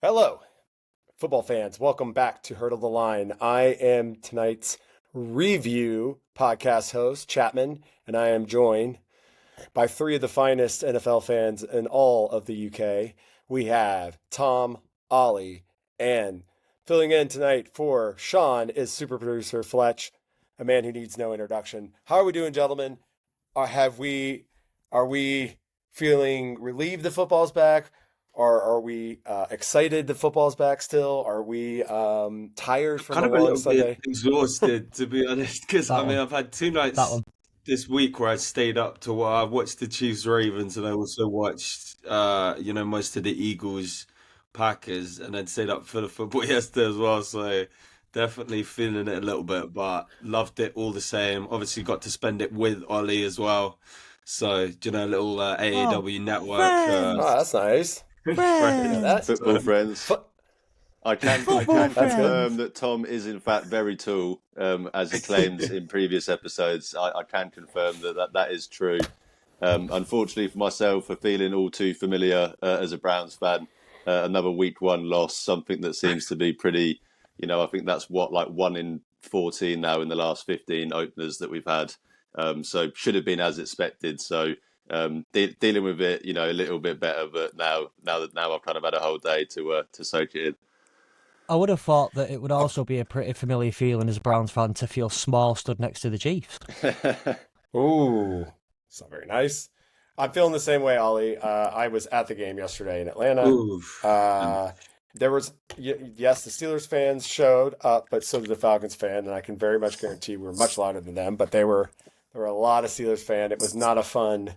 Hello, football fans. Welcome back to Hurdle the Line. I am tonight's review podcast host, Chapman, and I am joined by three of the finest NFL fans in all of the UK. We have Tom, Ollie, and filling in tonight for Sean is super producer Fletch, a man who needs no introduction. How are we doing, gentlemen? Are we feeling relieved the football's back? Or are we excited the football's back still? Are we tired from Kind a of a long little bit Sunday? exhausted, to be honest, because That one. I've had two That nights one. this week where I stayed up to I watched the Chiefs Ravens, and I also watched most of the Eagles Packers, and then stayed up for the football yesterday as well. So definitely feeling it a little bit, but loved it all the same. Obviously got to spend it with Ollie as well. So a little AAW network friends! Oh, that's nice. Friends! That Football friends. fo- I can Football That's good. confirm that Tom is in fact very tall, as he claims in previous episodes. I can confirm that is true. Unfortunately for myself, for feeling all too familiar as a Browns fan, another week one loss, something that seems to be pretty. I think that's like 1 in 14 now in the last 15 openers that we've had. So should have been as expected. So dealing with it, a little bit better. But now I've kind of had a whole day to soak it in. I would have thought that it would also be a pretty familiar feeling as a Browns fan to feel small stood next to the Chiefs. Ooh, it's not very nice. I'm feeling the same way, Ollie. I was at the game yesterday in Atlanta. Oof. There was, yes, the Steelers fans showed up, but so did the Falcons fan, and I can very much guarantee we were much louder than them. But there were a lot of Steelers fans. It was not a fun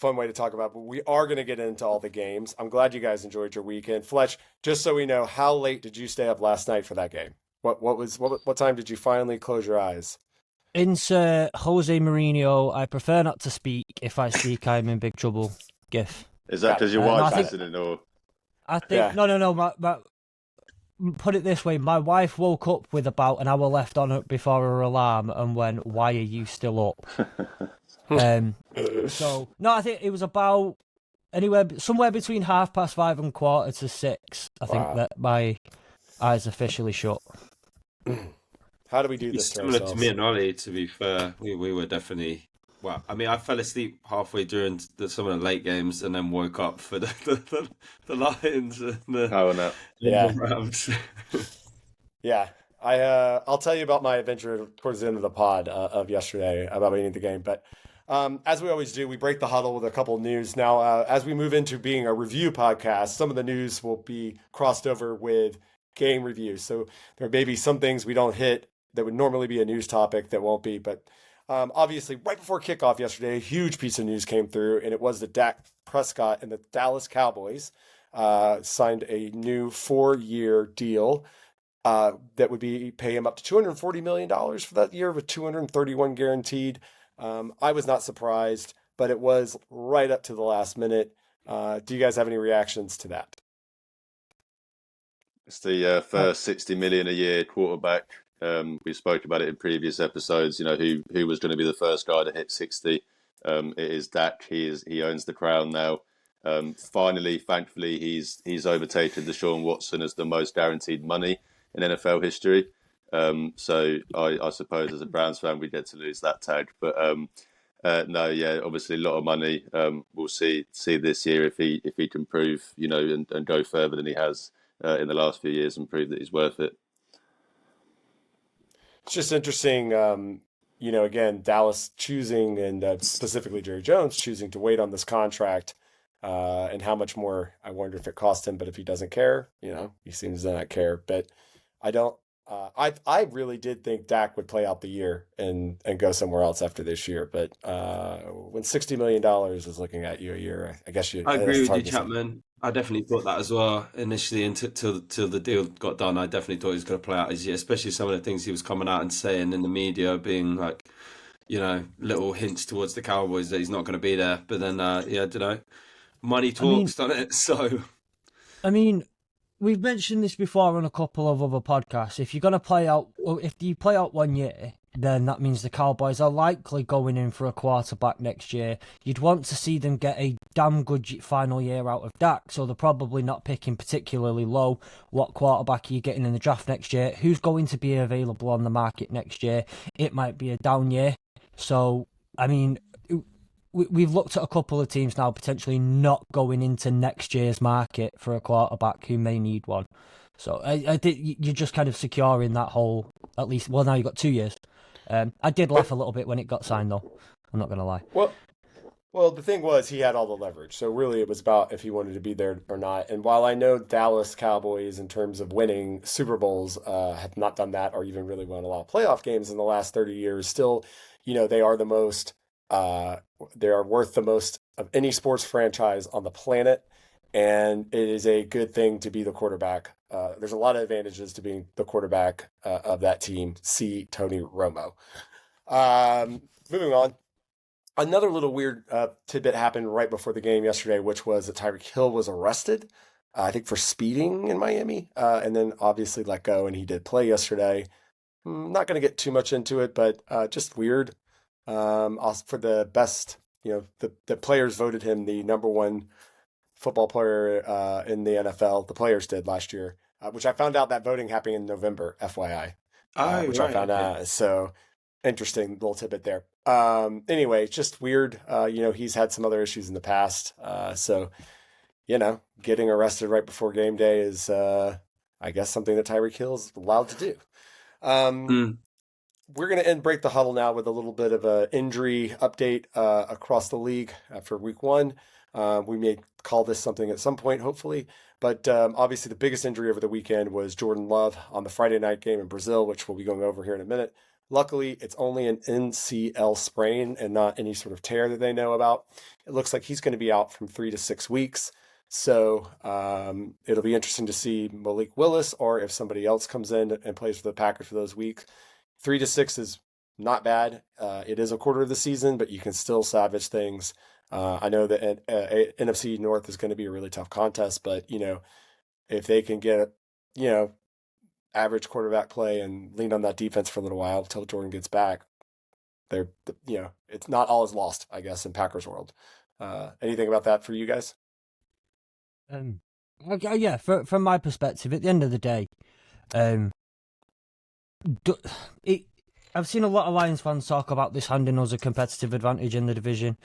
way to talk about. But we are going to get into all the games. I'm glad you guys enjoyed your weekend, Fletch. Just so we know, how late did you stay up last night for that game? What time did you finally close your eyes? Insert Jose Mourinho, I prefer not to speak. If I speak, I'm in big trouble. GIF. Is that because your no, wife's I think- listening, or I think, Yeah. no. Put it this way, my wife woke up with about an hour left on it before her alarm and went, "Why are you still up?" So, no, I think it was about somewhere between 5:30 and 5:45. I think Wow. that my eyes officially shut. How do we do It's this to similar to ourselves? me and Ollie, to be fair. We were definitely. Well, I mean, I fell asleep halfway during some of the late games, and then woke up for the Lions and the no? Yeah. Rams. Yeah, I'll tell you about my adventure towards the end of the pod of yesterday about being the game. But as we always do, we break the huddle with a couple of news. Now, as we move into being a review podcast, some of the news will be crossed over with game reviews. So there may be some things we don't hit that would normally be a news topic that won't be. But obviously, right before kickoff yesterday, a huge piece of news came through, and it was that Dak Prescott and the Dallas Cowboys signed a new 4-year deal that would pay him up to $240 million for that year, with 231 guaranteed. I was not surprised, but it was right up to the last minute. Do you guys have any reactions to that? It's the first 60 million a year quarterback. We spoke about it in previous episodes. Who was going to be the first guy to hit 60. It is Dak. He owns the crown now. Finally, thankfully, he's overtaken Deshaun Watson as the most guaranteed money in NFL history. So I suppose as a Browns fan, we get to lose that tag. But no, yeah, obviously a lot of money. We'll see this year if he can prove, and go further than he has in the last few years and prove that he's worth it. It's just interesting, again, Dallas choosing, and specifically Jerry Jones choosing to wait on this contract, and how much more, I wonder if it cost him, but if he doesn't care, he seems to not care. But I don't, I really did think Dak would play out the year and go somewhere else after this year. But when $60 million is looking at you a year, I guess I agree it's with hard you, to say. Chapman. I definitely thought that as well initially, and till the deal got done, I definitely thought he was going to play out his year, especially some of the things he was coming out and saying in the media, being like, little hints towards the Cowboys that he's not going to be there. But then, I don't know, money talks, doesn't it? So, I mean, we've mentioned this before on a couple of other podcasts. If you're going to play out, well, if you play out 1 year, then that means the Cowboys are likely going in for a quarterback next year. You'd want to see them get a damn good final year out of Dak, so they're probably not picking particularly low. What quarterback are you getting in the draft next year? Who's going to be available on the market next year? It might be a down year. So, I mean, we've looked at a couple of teams now potentially not going into next year's market for a quarterback who may need one. So I did. You're just kind of securing that whole, at least. Well, now you've got 2 years. I did laugh a little bit when it got signed, though. I'm not gonna lie. Well, the thing was he had all the leverage. So really it was about if he wanted to be there or not. And while I know Dallas Cowboys in terms of winning Super Bowls have not done that or even really won a lot of playoff games in the last 30 years, still, they are the most they are worth the most of any sports franchise on the planet. And it is a good thing to be the quarterback. There's a lot of advantages to being the quarterback of that team. See Tony Romo. Moving on. Another little weird tidbit happened right before the game yesterday, which was that Tyreek Hill was arrested, I think, for speeding in Miami, and then obviously let go, and he did play yesterday. Not going to get too much into it, but just weird. Also for the best, the players voted him the number one football player in the NFL. The players did last year, which I found out that voting happened in November, FYI, which I found out. So interesting little tidbit there. Anyway, just weird. He's had some other issues in the past. So, getting arrested right before game day is, I guess, something that Tyreek Hill is allowed to do. We're going to break the huddle now with a little bit of an injury update across the league for week 1. We may call this something at some point, hopefully. But obviously the biggest injury over the weekend was Jordan Love on the Friday night game in Brazil, which we'll be going over here in a minute. Luckily, it's only an MCL sprain and not any sort of tear that they know about. It looks like he's going to be out from 3 to 6 weeks. So it'll be interesting to see Malik Willis or if somebody else comes in and plays for the Packers for those weeks. 3 to 6 is not bad. It is a quarter of the season, but you can still salvage things. I know that NFC North is going to be a really tough contest, but, if they can get, average quarterback play and lean on that defense for a little while until Jordan gets back, it's not all is lost, I guess, in Packers world. Anything about that for you guys? Yeah, from my perspective, at the end of the day, I've seen a lot of Lions fans talk about this handing us a competitive advantage in the division,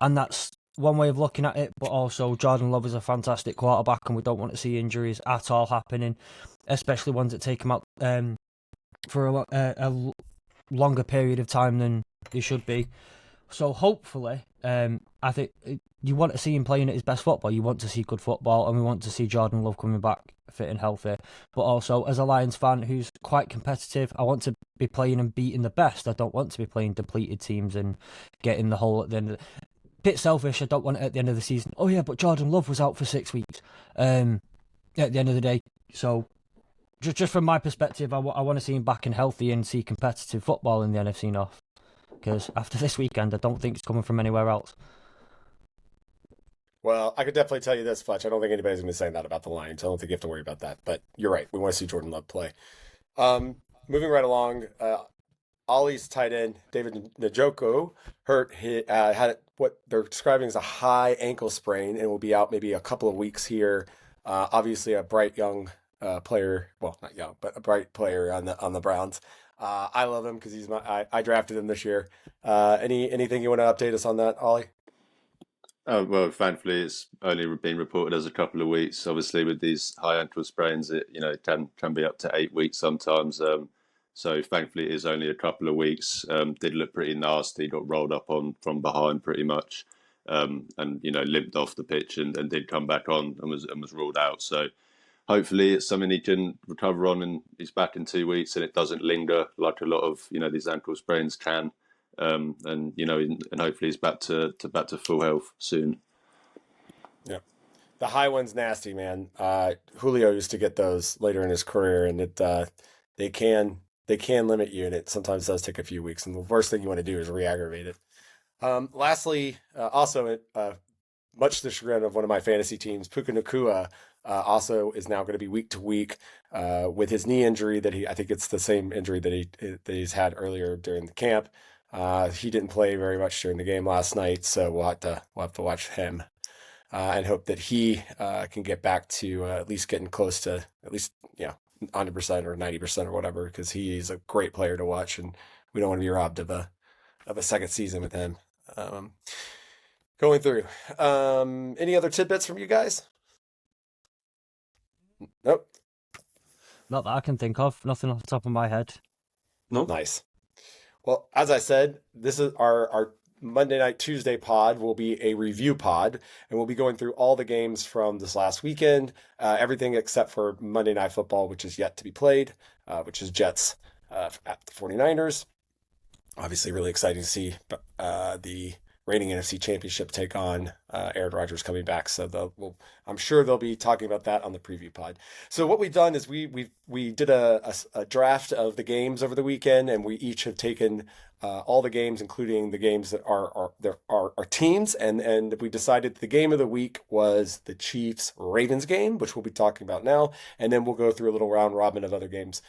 and that's one way of looking at it, but also Jordan Love is a fantastic quarterback and we don't want to see injuries at all happening, especially ones that take him out for a longer period of time than they should be. So hopefully, I think you want to see him playing at his best football. You want to see good football, and we want to see Jordan Love coming back fit and healthy. But also, as a Lions fan who's quite competitive, I want to be playing and beating the best. I don't want to be playing depleted teams and getting the whole at the end of the... Bit selfish, I don't want it at the end of the season. Oh yeah, but Jordan Love was out for 6 weeks at the end of the day. So just from my perspective, I want to see him back and healthy and see competitive football in the NFC North. Because after this weekend, I don't think it's coming from anywhere else. Well, I could definitely tell you this, Fletch. I don't think anybody's going to be saying that about the Lions. I don't think you have to worry about that. But you're right. We want to see Jordan Love play. Moving right along, Ollie's tight end, David Njoku, hurt. He had what they're describing as a high ankle sprain and will be out maybe a couple of weeks here. Obviously, a bright young player. Well, not young, but a bright player on the Browns. I love him because I drafted him this year. Anything you want to update us on that, Ollie? Well, thankfully, it's only been reported as a couple of weeks. Obviously, with these high ankle sprains, it can be up to 8 weeks sometimes. So thankfully, it is only a couple of weeks. Did look pretty nasty. Got rolled up from behind pretty much, and limped off the pitch and did come back on and was ruled out. So hopefully, it's something he can recover on, and he's back in 2 weeks, and it doesn't linger like a lot of these ankle sprains can. And hopefully he's back to full health soon. Yeah, the high one's nasty, man. Julio used to get those later in his career, and they can limit you, and it sometimes does take a few weeks. And the worst thing you want to do is re-aggravate it. Lastly, also much to the chagrin of one of my fantasy teams, Puka Nacua also is now going to be week to week with his knee injury I think it's the same injury that he's had earlier during the camp. He didn't play very much during the game last night, so we'll have to watch him and hope that he can get back to at least getting close to at least 100% or 90% or whatever, because he's a great player to watch, and we don't want to be robbed of a second season with him. Going through. Any other tidbits from you guys? Nope. Not that I can think of. Nothing off the top of my head. Nope. Nice. Well, as I said, this is our Monday Night Tuesday pod will be a review pod, and we'll be going through all the games from this last weekend, everything except for Monday Night Football, which is yet to be played, which is Jets at the 49ers. Obviously, really exciting to see the reigning NFC Championship take on Aaron Rodgers coming back. So I'm sure they'll be talking about that on the preview pod. So what we've done is we did a draft of the games over the weekend, and we each have taken all the games, including the games that are our teams, and we decided the game of the week was the Chiefs-Ravens game, which we'll be talking about now, and then we'll go through a little round robin of other games.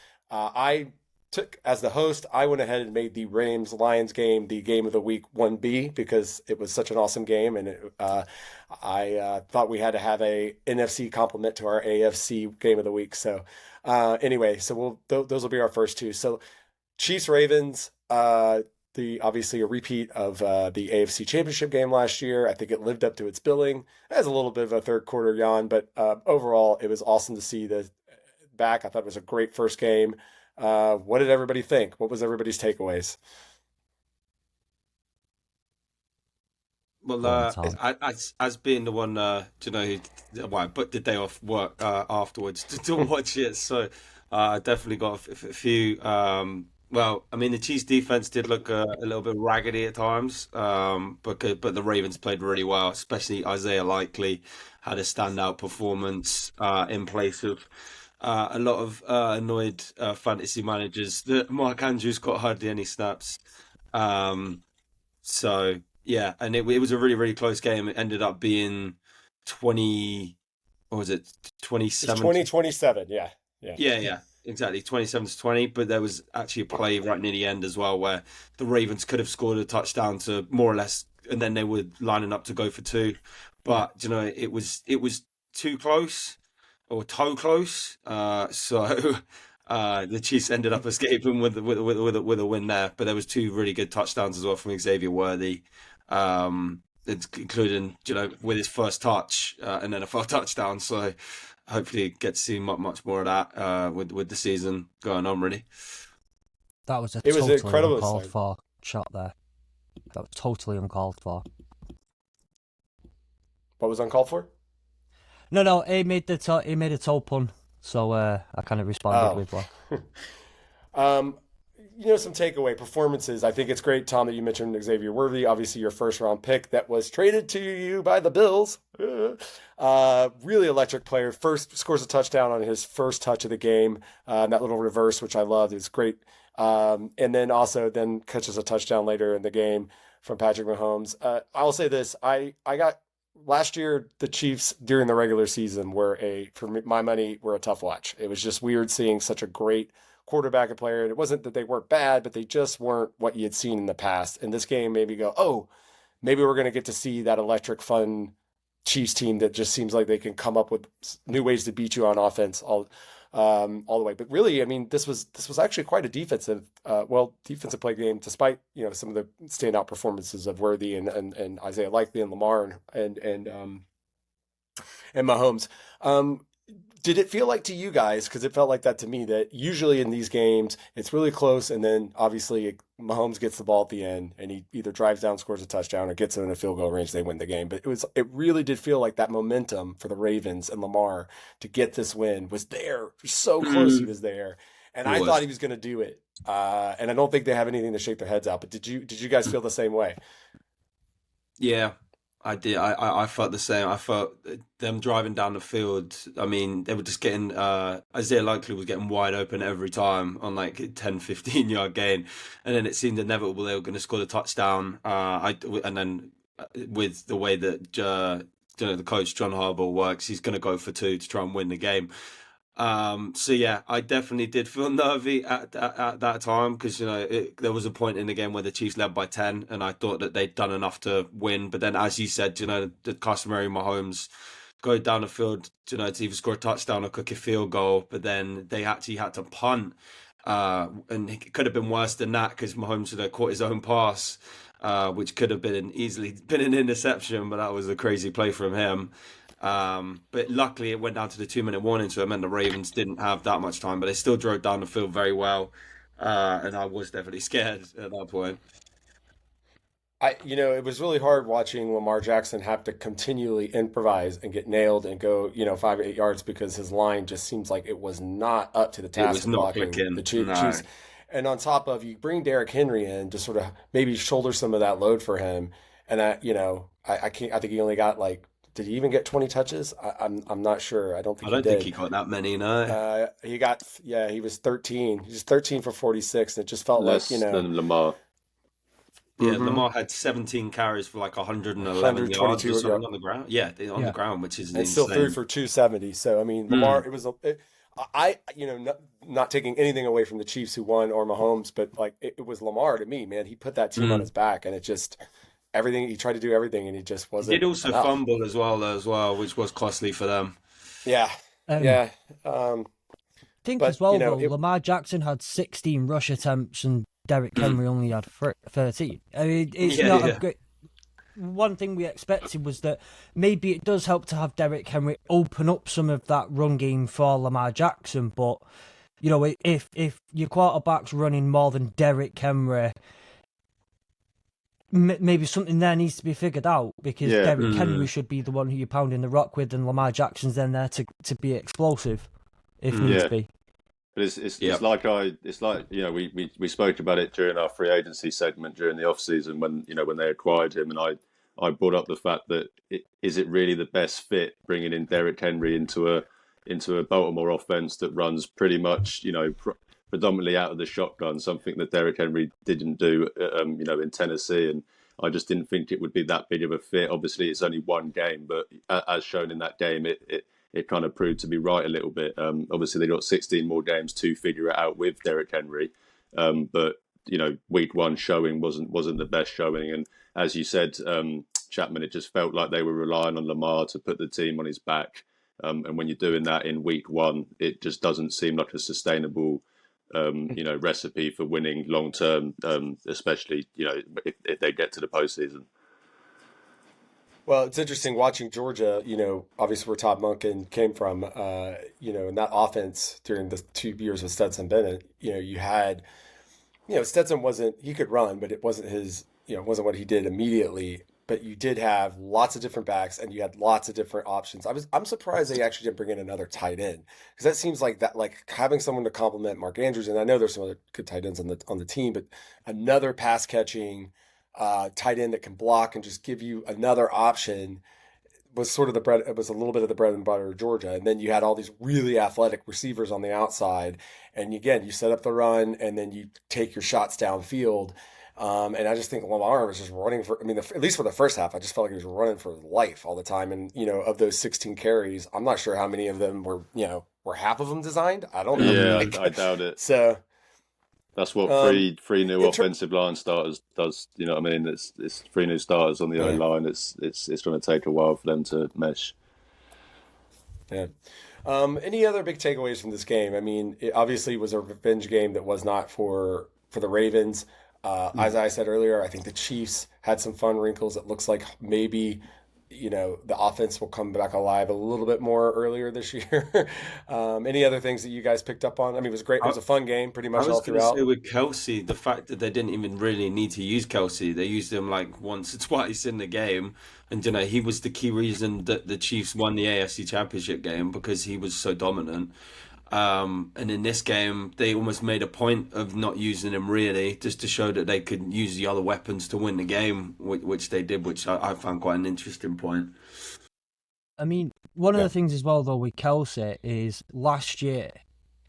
As the host, I went ahead and made the Rams-Lions game the game of the week 1B because it was such an awesome game, and I thought we had to have a NFC complement to our AFC game of the week. So anyway, so those will be our first two. So Chiefs-Ravens, obviously a repeat of the AFC Championship game last year. I think it lived up to its billing. It has a little bit of a third quarter yawn, but overall it was awesome to see the back. I thought it was a great first game. What did everybody think? What was everybody's takeaways? Well, as being the one, who put the day off work afterwards to watch it, so I definitely got a few. The Chiefs defense did look a little bit raggedy at times, but the Ravens played really well, especially Isaiah Likely had a standout performance in place of a lot of annoyed fantasy managers that Mark Andrews got hardly any snaps. So yeah, and it was a really, really close game. It ended up being 20, what was it, 27? 20-27, yeah. Yeah, exactly, 27-20. But there was actually a play right near the end as well where the Ravens could have scored a touchdown to more or less, and then they were lining up to go for two. But it was too close. Or toe close, so the Chiefs ended up escaping with a win there. But there was two really good touchdowns as well from Xavier Worthy, including with his first touch and then a full touchdown. So hopefully get to see much more of that with the season going on. Really, that was it was incredible uncalled for shot there. That was totally uncalled for. What was uncalled for? No, he made a toe pun, so I kind of responded with one. Some takeaway performances. I think it's great, Tom, that you mentioned Xavier Worthy, obviously your first round pick that was traded to you by the Bills. Really electric player. First scores a touchdown on his first touch of the game. That little reverse, which I loved, is great. And then also catches a touchdown later in the game from Patrick Mahomes. I'll say this: I got. Last year, the Chiefs during the regular season were for my money, were a tough watch. It was just weird seeing such a great quarterback and player. And it wasn't that they weren't bad, but they just weren't what you had seen in the past. And this game made me go, maybe we're going to get to see that electric, fun Chiefs team that just seems like they can come up with new ways to beat you on offense all the way. But really, I mean, this was actually quite a defensive play game, despite some of the standout performances of Worthy and Isaiah Likely and Lamar and Mahomes. Did it feel like to you guys, because it felt like that to me, that usually in these games it's really close, and then obviously Mahomes gets the ball at the end and he either drives down, scores a touchdown, or gets them in a field goal range, they win the game. But it really did feel like that momentum for the Ravens and Lamar to get this win was there. So close he was there. And I thought he was going to do it. And I don't think they have anything to shake their heads out. But did you guys feel the same way? Yeah, I did. I felt the same. I felt them driving down the field. I mean, they were just getting, Isaiah Likely was getting wide open every time on like 10, 15 yard gain. And then it seemed inevitable they were going to score the touchdown. And then with the way that the coach John Harbaugh works. He's going to go for 2 to try and win the game. So yeah, I definitely did feel nervy at that time because there was a point in the game where the Chiefs led by 10, and I thought that they'd done enough to win. But then, as you said, the customary Mahomes go down the field, to either score a touchdown or kick a field goal. But then they actually had to punt, and it could have been worse than that because Mahomes had caught his own pass, which could have easily been an interception. But that was a crazy play from him. But luckily it went down to the 2-minute warning, so it meant the Ravens didn't have that much time, but they still drove down the field very well. And I was definitely scared at that point. It was really hard watching Lamar Jackson have to continually improvise and get nailed and go, 5 or 8 yards because his line just seems like it was not up to the It task was of not blocking clicking. the No. Chiefs. And on top of, you bring Derrick Henry in to sort of maybe shoulder some of that load for him. And I can't. I think he only got did he even get 20 touches? I'm not sure. I don't think I don't he think did. he got that many, no. He was 13. He was 13 for 46, and it just felt Less like, than Lamar. Yeah, Mhm. Lamar had 17 carries for 111 yards 122 or something yards. on the ground. Yeah, on the Yeah. ground, which is And still threw insane. for 270. So I mean, Lamar, it was not taking anything away from the Chiefs who won or Mahomes, but it was Lamar to me, man. He put that team on his back, and it just everything he tried to do everything, and he just He wasn't did also enough. fumble as well, which was costly for them. Yeah, Um, yeah. I think But, as well, you know, though, it- Lamar Jackson had 16 rush attempts and Derrick Henry only had 13. I mean, it's Yeah, not yeah. a great. One thing we expected was that maybe it does help to have Derrick Henry open up some of that run game for Lamar Jackson, but if your quarterback's running more than Derrick Henry, maybe something there needs to be figured out because Yeah. Derrick Henry should be the one who you're pounding the rock with, and Lamar Jackson's then there to be explosive if needs Yeah. be. But it's Yeah. we spoke about it during our free agency segment during the off season when they acquired him, and I brought up the fact that is it really the best fit bringing in Derrick Henry into a Baltimore offense that runs pretty much predominantly out of the shotgun, something that Derrick Henry didn't do in Tennessee, and I just didn't think it would be that big of a fit. Obviously, it's only one game, but as shown in that game, it kind of proved to be right a little bit. Obviously, they got 16 more games to figure it out with Derrick Henry. But week one showing wasn't the best showing, and as you said, Chapman, it just felt like they were relying on Lamar to put the team on his back. And when you're doing that in week one, it just doesn't seem like a sustainable recipe for winning long term, especially if they get to the postseason. Well, it's interesting watching Georgia, obviously where Todd Monken came from, in that offense during the 2 years with Stetson Bennett, you had, Stetson he could run, but it wasn't it wasn't what he did immediately. But you did have lots of different backs and you had lots of different options. I'm surprised they actually didn't bring in another tight end because that seems like having someone to complement Mark Andrews. And I know there's some other good tight ends on the team, but another pass catching tight end that can block and just give you another option was sort of the bread. It was a little bit of the bread and butter of Georgia. And then you had all these really athletic receivers on the outside. And again, you set up the run and then you take your shots downfield. And I just think Lamar was just running at least for the first half, I just felt like he was running for his life all the time. And, of those 16 carries, I'm not sure how many of them were half of them designed. I don't know. Yeah, I doubt it. So that's what three new offensive line starters does. You know what I mean? It's 3 new starters on the O line. It's going to take a while for them to mesh. Yeah. Any other big takeaways from this game? I mean, it obviously was a revenge game that was not for the Ravens. As I said earlier, I think the Chiefs had some fun wrinkles. It looks like maybe, the offense will come back alive a little bit more earlier this year. Any other things that you guys picked up on? I mean, it was great. It was a fun game pretty I much all was going to throughout. say with Kelsey, the fact that they didn't even really need to use Kelsey, they used him once or twice in the game, and he was the key reason that the Chiefs won the AFC Championship game because he was so dominant. And in this game, they almost made a point of not using him really, just to show that they could use the other weapons to win the game, which they did, which I found quite an interesting point. I mean, one of the things as well, though, with Kelsey is last year,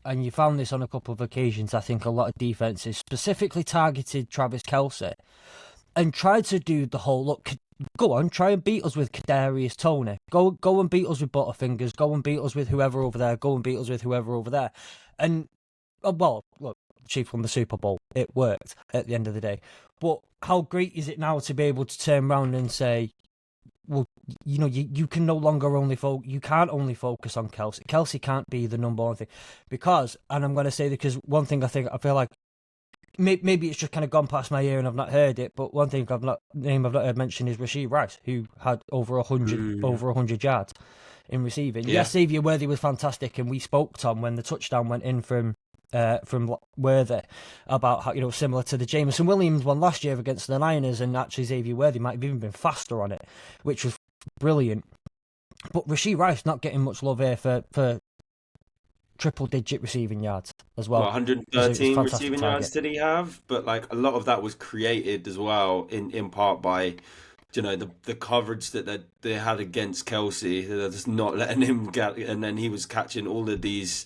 and you found this on a couple of occasions, I think a lot of defenses specifically targeted Travis Kelsey and tried to do the whole, look, go on, try and beat us with Kadarius Toney. Go and beat us with Butterfingers. Go and beat us with whoever over there. Go and beat us with whoever over there. And, well, look, Chiefs won the Super Bowl. It worked at the end of the day. But how great is it now to be able to turn around and say, well, you can no longer you can't only focus on Kelsey. Kelsey can't be the number one thing. Because, and I'm going to say, because one thing I feel like, maybe it's just kind of gone past my ear and I've not heard it, but one thing I've not heard mentioned is Rashee Rice, who had over 100 yards in receiving. Yeah. Yes, Xavier Worthy was fantastic, and we spoke, Tom, when the touchdown went in from Worthy about how, similar to the Jameson Williams one last year against the Niners, and actually Xavier Worthy might have even been faster on it, which was brilliant. But Rashee Rice not getting much love here for triple-digit receiving yards as well. 113 receiving yards did he have? But like a lot of that was created as well in part by, the coverage that they had against Kelsey. They're just not letting him get, and then he was catching all of these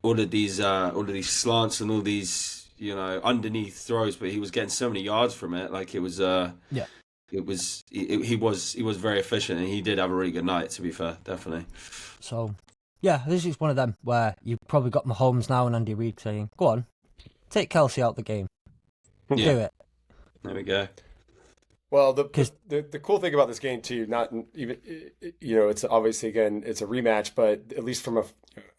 slants and all these underneath throws, but he was getting so many yards from it. Like it was he was very efficient, and he did have a really good night, to be fair, definitely. So. Yeah, this is one of them where you've probably got Mahomes now and Andy Reid saying, go on, take Kelsey out the game. Do it. There we go. Well, the cool thing about this game too, not even, it's obviously, again, it's a rematch, but at least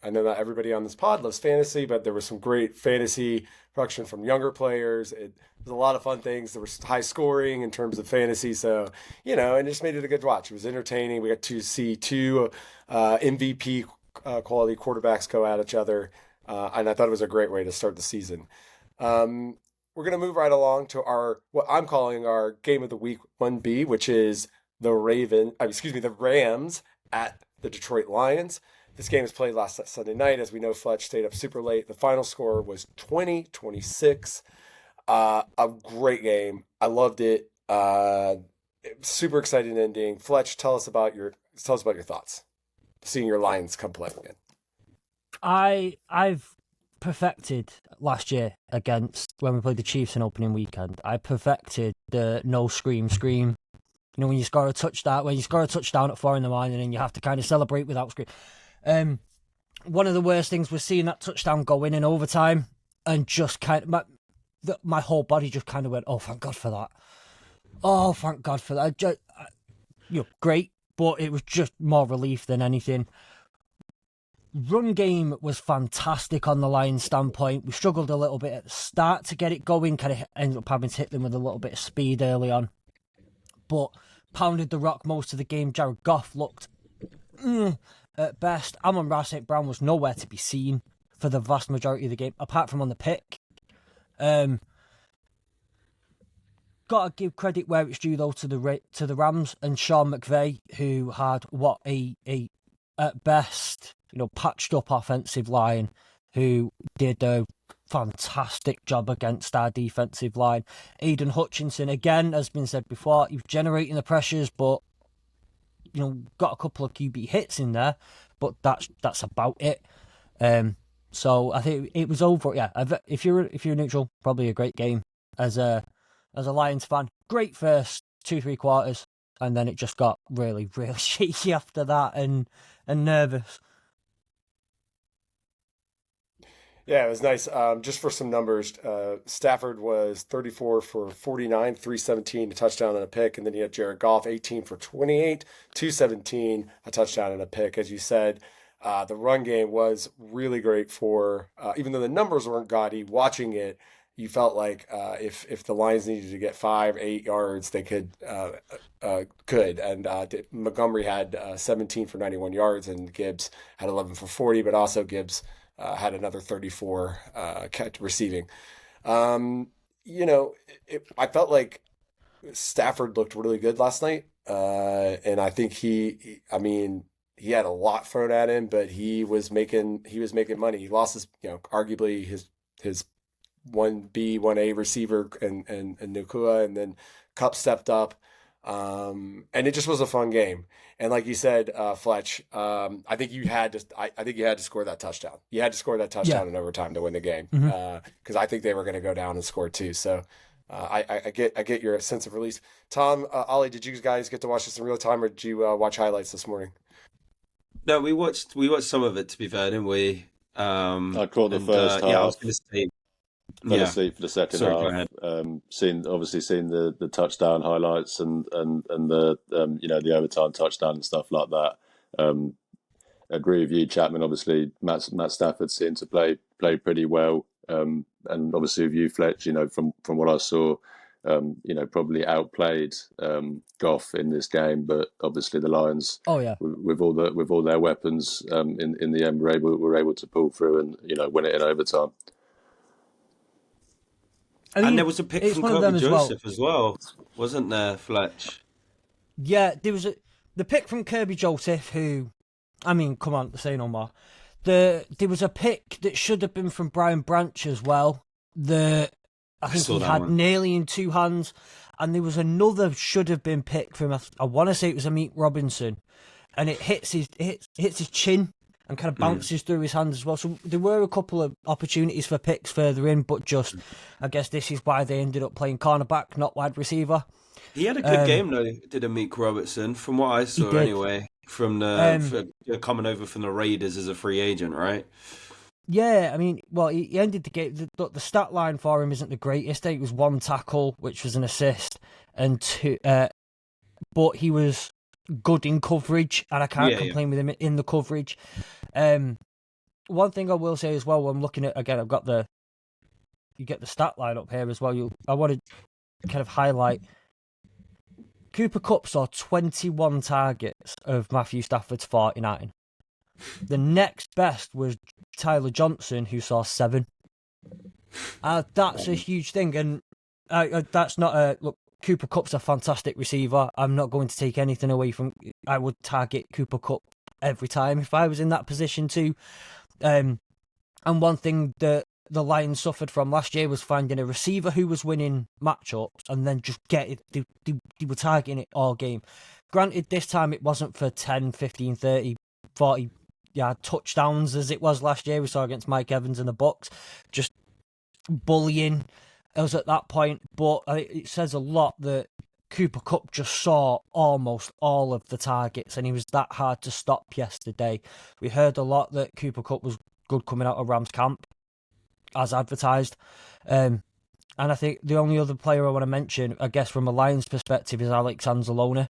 I know not everybody on this pod loves fantasy, but there was some great fantasy production from younger players. It was a lot of fun things. There was high scoring in terms of fantasy. So, and it just made it a good watch. It was entertaining. We got to see two MVP quality quarterbacks go at each other, and I thought it was a great way to start the season. We're going to move right along to what I'm calling our game of the week 1B, which is the Rams at the Detroit Lions. This game was played last Sunday night. As we know, Fletch stayed up super late. The final score was 20-26. A great game. I loved it. Super exciting ending. Fletch, tell us about your thoughts, seeing your Lions come play again. I've perfected last year against when we played the Chiefs in opening weekend. I perfected the no scream. When you score a touchdown, at 4 a.m. and you have to kind of celebrate without scream. One of the worst things was seeing that touchdown go in overtime, and just kind of my whole body just kind of went, "Oh, thank God for that! Oh, thank God for that!" Great, but it was just more relief than anything. Run game was fantastic on the Lions standpoint. We struggled a little bit at the start to get it going, kind of ended up having to hit them with a little bit of speed early on, but pounded the rock most of the game. Jared Goff looked at best. Amon-Ra St. Brown was nowhere to be seen for the vast majority of the game, apart from on the pick. Got to give credit where it's due, though, to the Rams and Sean McVay, who had a at best, patched up offensive line, who did a fantastic job against our defensive line. Aiden Hutchinson, again, has been said before, he was generating the pressures, but got a couple of QB hits in there, but that's about it. So I think it was over. Yeah, if you're neutral, probably a great game as a Lions fan. Great first 2-3 quarters, and then it just got really, really shaky after that and nervous. Yeah, it was nice. Just for some numbers, Stafford was 34 for 49, 317, a touchdown and a pick. And then you had Jared Goff, 18 for 28, 217, a touchdown and a pick. As you said, the run game was really great for, even though the numbers weren't gaudy, watching it, you felt like if the Lions needed to get 5-8 yards, they could. And Montgomery had 17 for 91 yards, and Gibbs had 11 for 40, but also Gibbs had another 34 receiving. I felt like Stafford looked really good last night, and I think he had a lot thrown at him, but he was making money. He lost his, arguably his 1B, 1A receiver and Nacua, and then Kupp stepped up. And it just was a fun game. And like you said, Fletch, I think you had to score that touchdown. You had to score that touchdown in overtime to win the game. Because I think they were going to go down and score too. So I get your sense of release. Tom, Ollie, did you guys get to watch this in real time, or did you watch highlights this morning? No, we watched some of it, to be fair, didn't we? I caught the And first yeah, I was half, going to say, fell yeah. asleep for the second Sorry, go half. ahead. Seen the touchdown highlights and the the overtime touchdown and stuff like that. Um, Agree with you, Chapman. Obviously, Matt Stafford seemed to play pretty well, and obviously with you, Fletch. From what I saw, probably outplayed Goff in this game. But obviously, the Lions, Oh yeah. with all their weapons, in the end, were able to pull through and win it in overtime. I And mean, there was a pick it's from one of Kobe them as well. Joseph as well, wasn't there, Fletch? Yeah, there was the pick from Kirby Joseph, who, I mean, come on, say no more. There was a pick that should have been from Brian Branch as well. I think saw he that had one. nearly in two hands, and there was another should have been pick from I want to say it was Amit Robinson, and it hits his chin and kind of bounces through his hands as well. So there were a couple of opportunities for picks further in, but just I guess this is why they ended up playing cornerback, not wide receiver. He had a good game though, did Amik Robertson, from what I saw did. anyway, from coming over from the Raiders as a free agent, right? Yeah, I mean, well, he ended the game. The stat line for him isn't the greatest. It was one tackle, which was an assist, and two. But he was good in coverage, and I can't complain with him in the coverage. One thing I will say as well, when I'm looking at again, you get the stat line up here as well. I want to kind of highlight. Cooper Kupp saw 21 targets of Matthew Stafford's 49. The next best was Tyler Johnson, who saw 7. That's a huge thing, and that's not a look. Cooper Kupp's a fantastic receiver. I'm not going to take anything away from. I would target Cooper Kupp every time if I was in that position too. And one thing that the Lions suffered from last year was finding a receiver who was winning matchups and then just get it. They were targeting it all game. Granted, this time it wasn't for 10, 15, 30, 40 touchdowns as it was last year. We saw against Mike Evans and the Bucs, just bullying us at that point. But it says a lot that Cooper Kupp just saw almost all of the targets, and he was that hard to stop yesterday. We heard a lot that Cooper Kupp was good coming out of Rams camp, as advertised. And I think the only other player I want to mention, I guess from a Lions perspective, is Alex Anzalone,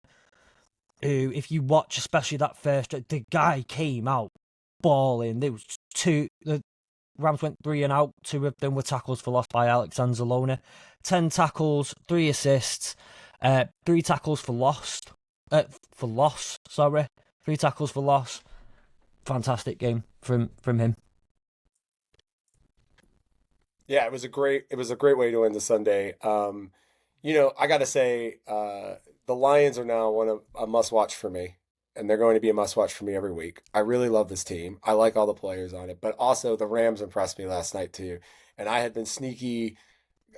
who, if you watch especially that first, the guy came out balling. There was the Rams went 3 and out. 2 of them were tackles for loss by Alex Anzalone. 10 tackles, 3 assists, 3 tackles for loss. 3 tackles for loss. Fantastic game from him. Yeah, it was a great way to end the Sunday. I got to say, the Lions are now a must watch for me, and they're going to be a must watch for me every week. I really love this team. I like all the players on it, but also the Rams impressed me last night too. And I had been sneaky,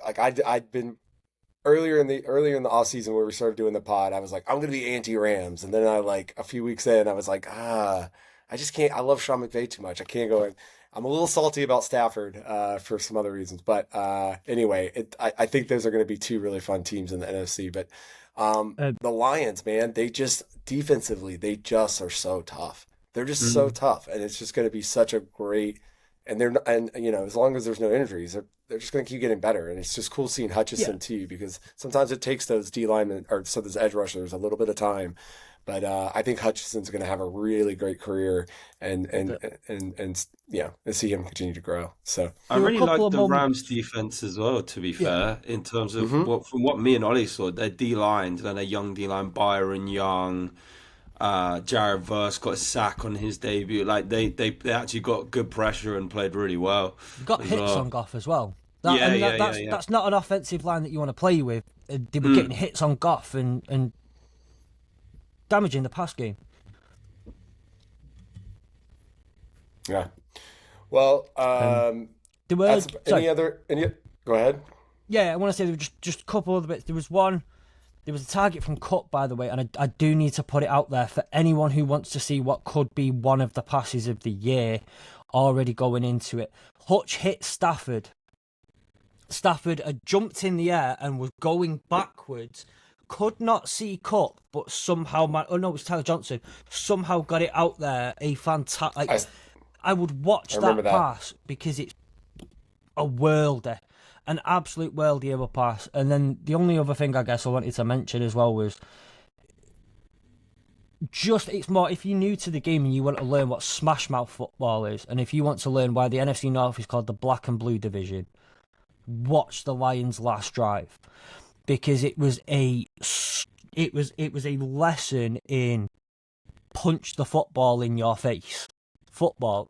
like I'd been earlier in the offseason where we started doing the pod. I was like, I'm going to be anti-Rams, and then a few weeks in, I was like, I just can't. I love Sean McVay too much. I can't go in. I'm a little salty about Stafford for some other reasons, but anyway, I think those are going to be 2 really fun teams in the NFC. But the Lions, man, they just defensively, they just are so tough. They're just so tough, and it's just going to be such a great. And as long as there's no injuries, they're just going to keep getting better. And it's just cool seeing Hutchinson too, because sometimes it takes those D linemen or so those edge rushers a little bit of time. But I think Hutchinson's going to have a really great career, and see him continue to grow. So I really like the Rams defense as well, to be fair, in terms of from what me and Ollie saw, their D-line, and their young D-line, Byron Young, Jared Verse got a sack on his debut. Like they actually got good pressure and played really well. Got hits on Goff as well. That's That's not an offensive line that you want to play with. They were getting hits on Goff and damaging the pass game. Yeah. Well, there were go ahead. Yeah, I want to say there were just a couple other bits. There was a target from Cup, by the way, and I do need to put it out there for anyone who wants to see what could be one of the passes of the year already going into it. Hutch hit Stafford Stafford had jumped in the air and was going backwards. Could not see Cup, but somehow it was Tyler Johnson. Somehow got it out there. A fantastic. I would watch that pass because it's a worlder, an absolute worldy of a pass. And then the only other thing I guess I wanted to mention as well was it's more if you're new to the game and you want to learn what smash mouth football is, and if you want to learn why the NFC North is called the Black and Blue Division, watch the Lions' last drive, because it was a lesson in punch the football in your face football.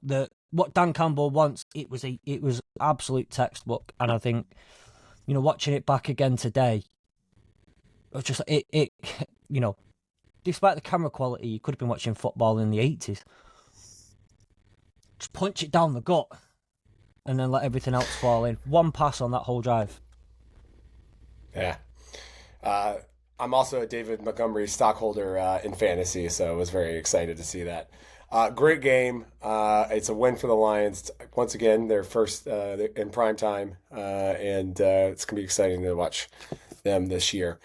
What Dan Campbell wants, it was absolute textbook. And I think, watching it back again today, it was just despite the camera quality, you could have been watching football in the 80s. Just punch it down the gut and then let everything else fall in. One pass on that whole drive. Yeah. I'm also a David Montgomery stockholder in fantasy, so I was very excited to see that. Great game. It's a win for the Lions. Once again, their first in prime time, and it's going to be exciting to watch them this year.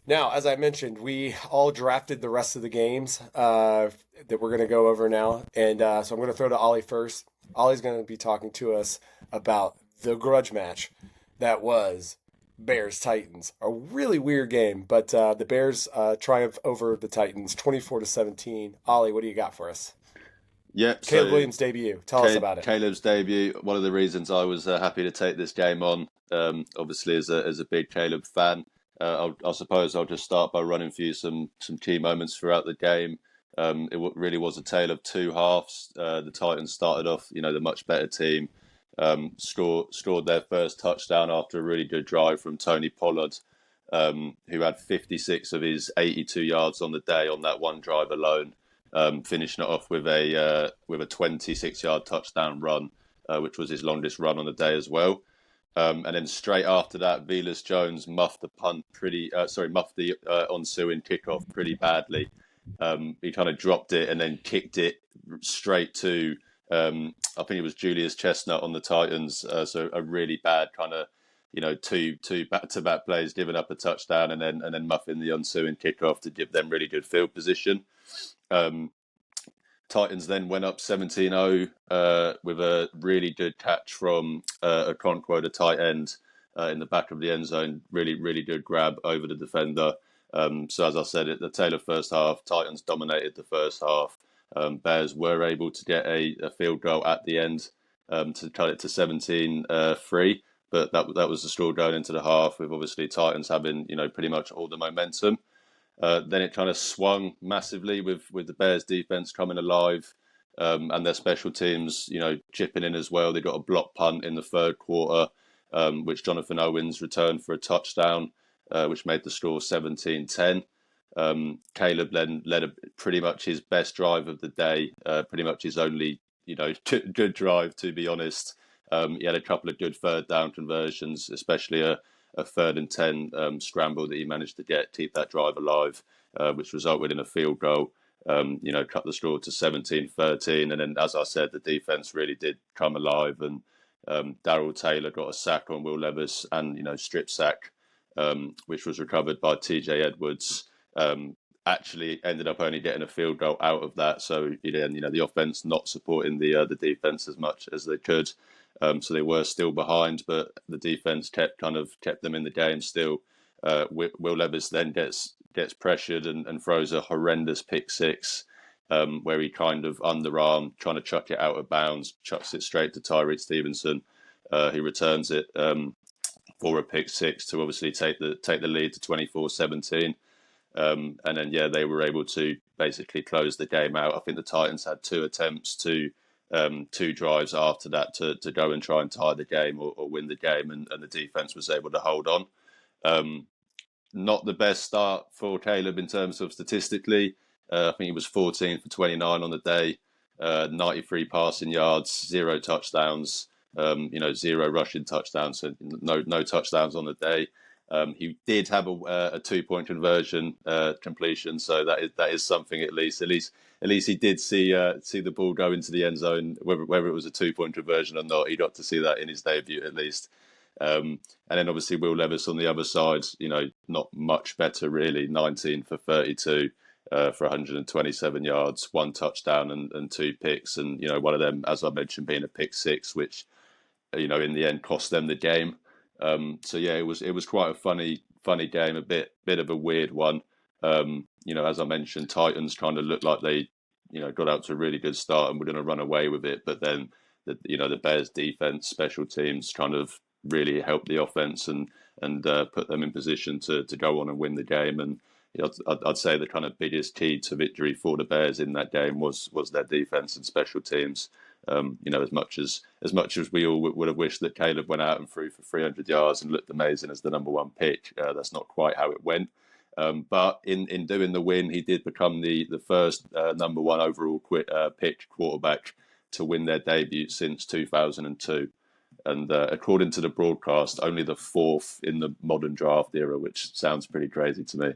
Now, as I mentioned, we all drafted the rest of the games that we're going to go over now. And so I'm going to throw to Ollie first. Ollie's going to be talking to us about the grudge match that was Bears-Titans. A really weird game, but the Bears triumph over the Titans 24-17. Ollie, what do you got for us? Yeah, Caleb Williams' debut. Tell us about it. Caleb's debut. One of the reasons I was happy to take this game on, obviously as a big Caleb fan. I suppose I'll just start by running through some key moments throughout the game. It really was a tale of two halves. The Titans started off, the much better team. Scored their first touchdown after a really good drive from Tony Pollard, who had 56 of his 82 yards on the day on that one drive alone, finishing it off with a 26-yard touchdown run, which was his longest run on the day as well. And then straight after that, Velus Jones muffed the ensuing kickoff pretty badly. He kind of dropped it and then kicked it straight to, I think it was Julius Chestnut on the Titans. So a really bad kind of, two back-to-back plays, giving up a touchdown and then muffing the ensuing kickoff to give them really good field position. Titans then went up 17-0 with a really good catch from Okonkwo, the tight end, in the back of the end zone. Really, really good grab over the defender. So as I said, at the tail of first half, Titans dominated the first half. Bears were able to get a field goal at the end to cut it to 17-3. But that was the score going into the half, with obviously Titans having pretty much all the momentum. Then it kind of swung massively with the Bears defense coming alive, and their special teams, chipping in as well. They got a block punt in the third quarter, which Jonathan Owens returned for a touchdown, which made the score 17-10. Caleb then led pretty much his best drive of the day, pretty much his only, good drive, to be honest. He had a couple of good third down conversions, especially a 3rd and 10 scramble that he managed to keep that drive alive, which resulted in a field goal, cut the score to 17-13. And then, as I said, the defense really did come alive, and Darrell Taylor got a sack on Will Levis and, strip sack, which was recovered by TJ Edwards. Actually ended up only getting a field goal out of that. So, the offense not supporting the defense as much as they could. So they were still behind, but the defense kept them in the game still. Will Levis then gets pressured and throws a horrendous pick six, where he kind of underarm, trying to chuck it out of bounds, chucks it straight to Tyreek Stevenson, who returns it for a pick six to obviously take the lead to 24-17. And then they were able to basically close the game out. I think the Titans had two attempts to. 2 drives after that to go and try and tie the game or win the game, and the defense was able to hold on. Not the best start for Caleb in terms of statistically. I think he was 14 for 29 on the day, 93 passing yards, 0 touchdowns, 0 rushing touchdowns, so no touchdowns on the day. He did have a 2-point conversion completion, so that is something at least. At least he did see the ball go into the end zone, whether it was a 2-point conversion or not. He got to see that in his debut at least. And then obviously Will Levis on the other side, not much better really. 19 for 32 for 127 yards, 1 touchdown and 2 picks. And, one of them, as I mentioned, being a pick six, which, in the end cost them the game. So yeah, it was quite a funny game, a bit of a weird one. As I mentioned, Titans kind of looked like they, got out to a really good start and were going to run away with it. But then, the Bears defense, special teams kind of really helped the offense and put them in position to go on and win the game. And I'd say the kind of biggest key to victory for the Bears in that game was their defense and special teams. As much as we all would have wished that Caleb went out and threw for 300 yards and looked amazing as the number one pick, that's not quite how it went. But in doing the win, he did become the first number one overall pick quarterback to win their debut since 2002. And according to the broadcast, only the fourth in the modern draft era, which sounds pretty crazy to me.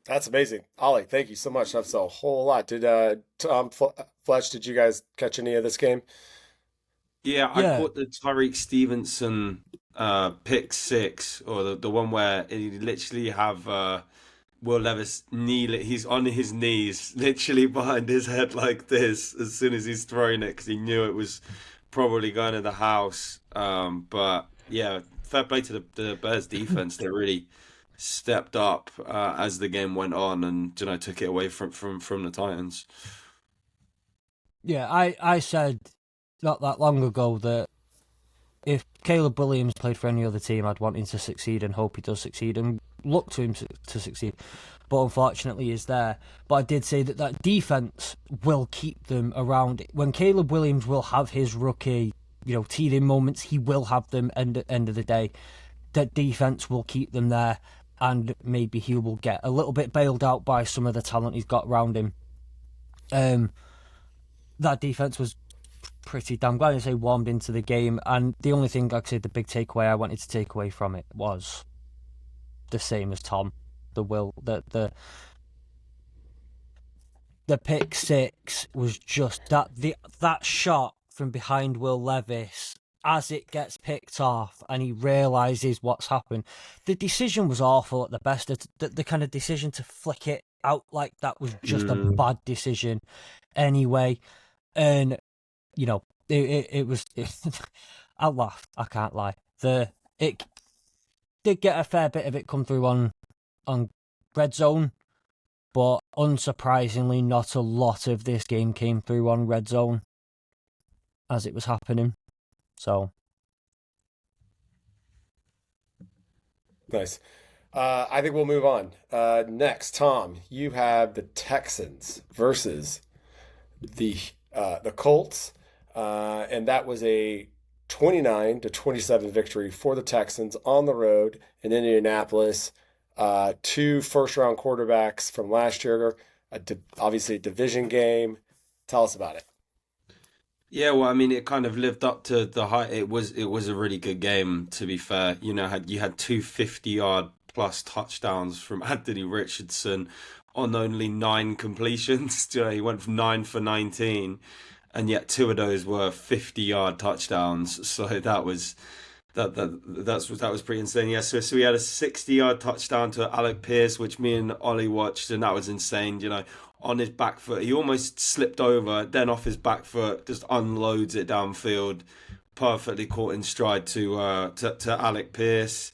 That's amazing. Ollie, thank you so much. That's a whole lot. Did Tom Fletch, did you guys catch any of this game? Yeah, I Yeah, caught the Tyreek Stevenson pick six, or the one where you literally have Will Levis he's on his knees, literally behind his head like this as soon as he's throwing it because he knew it was probably going to the house. But yeah, fair play to the Bears defense. They really stepped up as the game went on and took it away from the Titans. yeah. I said not that long ago that if Caleb Williams played for any other team, I'd want him to succeed and hope he does succeed and look to him to succeed. But unfortunately, he's there. But I did say that defense will keep them around. When Caleb Williams will have his rookie, teething moments, he will have them. End of the day, that defense will keep them there, and maybe he will get a little bit bailed out by some of the talent he's got around him. That defense was pretty damn glad to say warmed into the game, and the only thing, like I said, the big takeaway I wanted to take away from it was the same as Tom. The pick six was just that shot from behind Will Levis as it gets picked off and he realizes what's happened. The decision was awful at the best. The kind of decision to flick it out like that was just a bad decision anyway. And it was. I laughed. I can't lie. It did get a fair bit of it come through on red zone, but unsurprisingly, not a lot of this game came through on red zone as it was happening. So Nice. I think we'll move on. Next, Tom, you have the Texans versus the Colts, and that was a 29-27 victory for the Texans on the road in Indianapolis. Two first-round quarterbacks from last year, obviously a division game. Tell us about it. Yeah, well, I mean, it kind of lived up to the hype. It was a really good game, to be fair. You had two 50-yard plus touchdowns from Anthony Richardson on only 9 completions. He went from 9 for 19, and yet 2 of those were 50-yard touchdowns. So that was pretty insane. Yeah, so we had a 60-yard touchdown to Alec Pierce, which me and Ollie watched, and that was insane. On his back foot, he almost slipped over, then off his back foot, just unloads it downfield, perfectly caught in stride to Alec Pierce.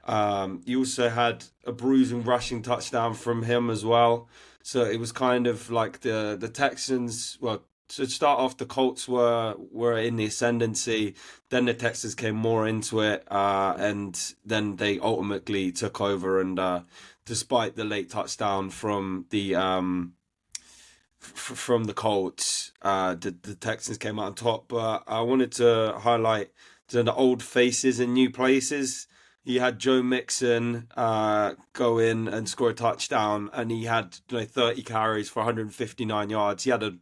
You also had a bruising rushing touchdown from him as well. So it was kind of like the Texans. Well, to start off, the Colts were in the ascendancy. Then the Texans came more into it, and then they ultimately took over. And despite the late touchdown from the Colts, the Texans came out on top. But I wanted to highlight the old faces and new places. He had Joe Mixon go in and score a touchdown, and he had 30 carries for 159 yards. He had a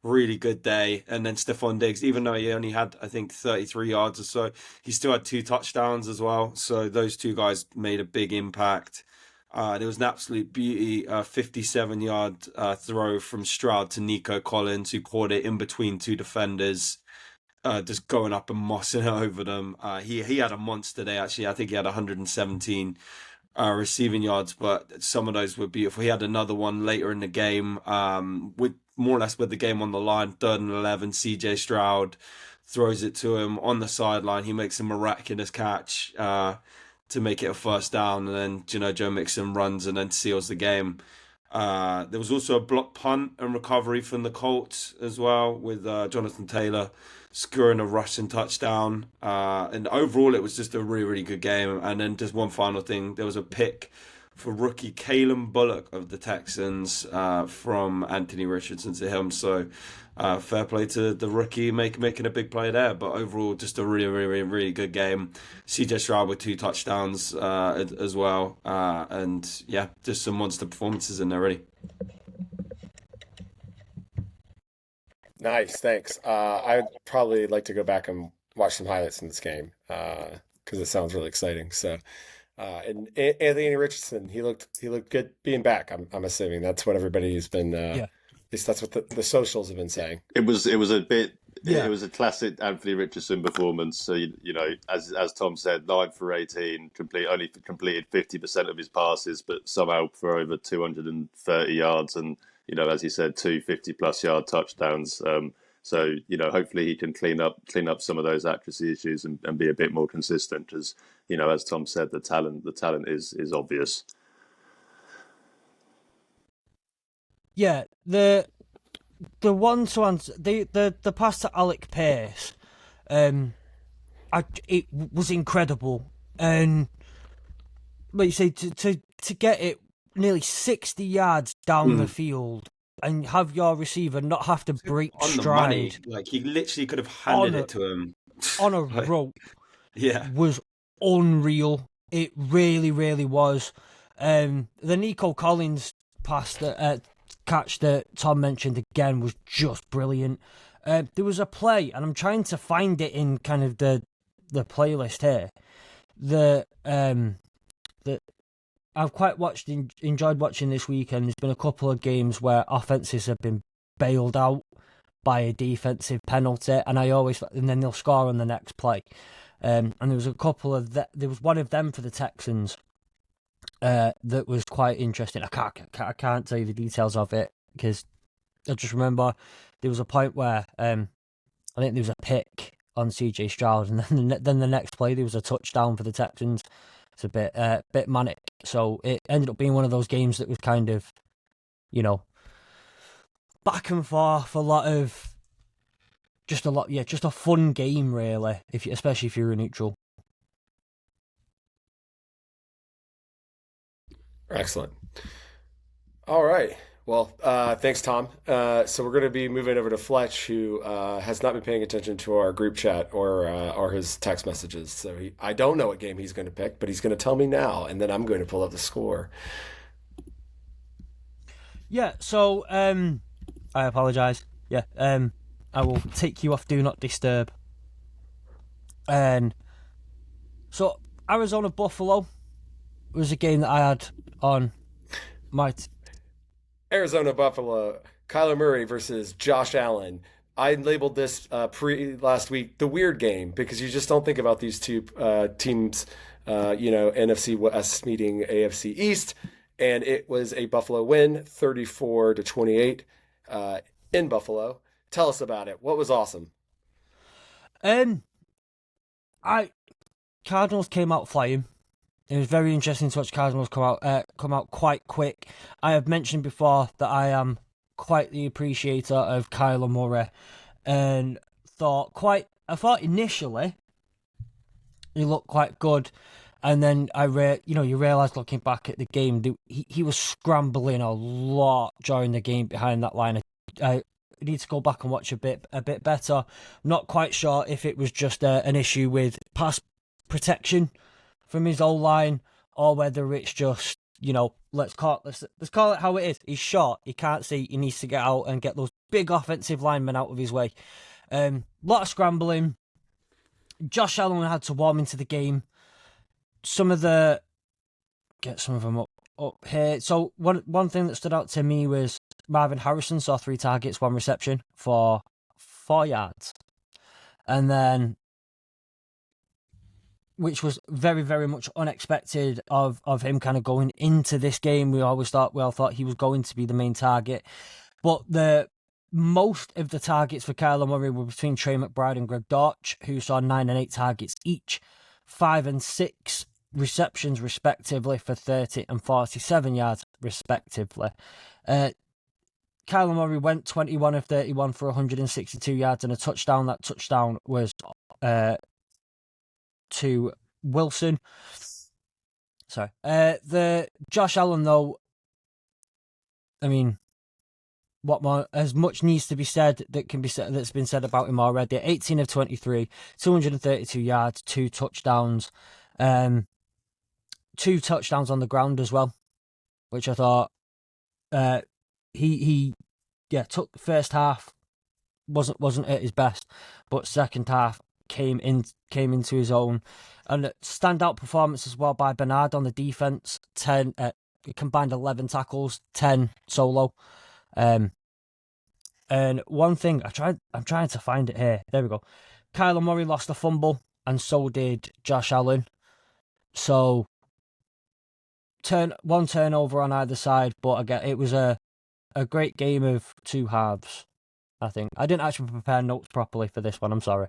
really good day. And then Stephon Diggs, even though he only had, I think, 33 yards or so, he still had 2 touchdowns as well. So those two guys made a big impact. There was an absolute beauty, 57-yard throw from Stroud to Nico Collins, who caught it in between two defenders, just going up and mossing it over them. He had a monster day, actually. I think he had 117 receiving yards, but some of those were beautiful. He had another one later in the game, with more or less with the game on the line, 3rd and 11. CJ Stroud throws it to him on the sideline. He makes a miraculous catch to make it a first down, and then Joe Mixon runs and then seals the game. There was also a block punt and recovery from the Colts as well, with Jonathan Taylor scoring a rushing touchdown. And overall, it was just a really, really good game. And then just one final thing, there was a pick for rookie Kalen Bullock of the Texans from Anthony Richardson to him. So fair play to the rookie making a big play there. But overall, just a really, really, really, really good game. CJ Stroud with 2 touchdowns as well. And yeah, just some monster performances in there, really. Nice, thanks. I'd probably like to go back and watch some highlights in this game because it sounds really exciting. So, and Anthony Richardson, he looked good being back. I'm assuming that's what everybody's been. Yeah. At least that's what the socials have been saying. It was a bit. Yeah. It was a classic Anthony Richardson performance. So as Tom said, 9 for 18, only completed 50% of his passes, but somehow for over 230 yards, and as he said, 2 50-plus yard touchdowns. So hopefully he can clean up some of those accuracy issues and be a bit more consistent. Because as Tom said, the talent is obvious. Yeah, the one to answer the pass to Alec Pierce, it was incredible, and like you say, to get it nearly 60 yards down the field and have your receiver not have to break on stride. The money. Like, he literally could have handed it to him on a rope. Yeah, was unreal. It really, really was. The Nico Collins pass catch that Tom mentioned again was just brilliant. There was a play, and I'm trying to find it in kind of the playlist here. That I've quite enjoyed watching this weekend. There's been a couple of games where offenses have been bailed out by a defensive penalty, and then they'll score on the next play. And there was a couple of there was one of them for the Texans that was quite interesting. I can't tell you the details of it because I just remember there was a point where I think there was a pick on CJ Stroud, and then the next play there was a touchdown for the Texans. It's a bit manic. So it ended up being one of those games that was kind of, back and forth, just a fun game really, especially if you're a neutral. Excellent. All right. Well, thanks, Tom. So we're going to be moving over to Fletch, who has not been paying attention to our group chat or his text messages. So I don't know what game he's going to pick, but he's going to tell me now, and then I'm going to pull up the score. Yeah. So I apologise. Yeah. I will take you off Do Not Disturb. And so Arizona Buffalo was a game that I had on my. Arizona Buffalo, Kyler Murray versus Josh Allen. I labeled this last week the weird game because you just don't think about these two teams, NFC West meeting AFC East, and it was a Buffalo win, 34-28 in Buffalo. Tell us about it. What was awesome? Cardinals came out flying. It was very interesting to watch Cardinals come out quite quick. I have mentioned before that I am quite the appreciator of Kyler Murray, and I thought initially he looked quite good, and then you realise looking back at the game, he was scrambling a lot during the game behind that line. I need to go back and watch a bit better. I'm not quite sure if it was just an issue with pass protection from his O-line, or whether it's just, let's call it how it is. He's short, he can't see, he needs to get out and get those big offensive linemen out of his way. Lot of scrambling. Josh Allen had to warm into the game. Get some of them up. up here. So one thing that stood out to me was Marvin Harrison saw 3 targets, 1 reception for 4 yards. And then, which was very, very much unexpected of him kind of going into this game. We all thought he was going to be the main target. But most of the targets for Kyler Murray were between Trey McBride and Greg Dortch, who saw 9 and 8 targets each, 5 and 6 receptions respectively for 30 and 47 yards respectively. Kyler Murray went 21 of 31 for 162 yards and a touchdown. That touchdown was to Wilson. Sorry. The Josh Allen, though, I mean, what more? As much needs to be said that's been said about him already. 18 of 23, 232 yards, 2 touchdowns, 2 touchdowns on the ground as well, which I thought he took the first half wasn't at his best, but second half came into his own, and standout performance as well by Bernard on the defense. 10 combined 11 tackles, 10 solo. And one thing I'm trying to find it here. There we go. Kyler Murray lost a fumble, and so did Josh Allen. So one turnover on either side, but again, it was a great game of 2 halves. I think I didn't actually prepare notes properly for this one. I'm sorry.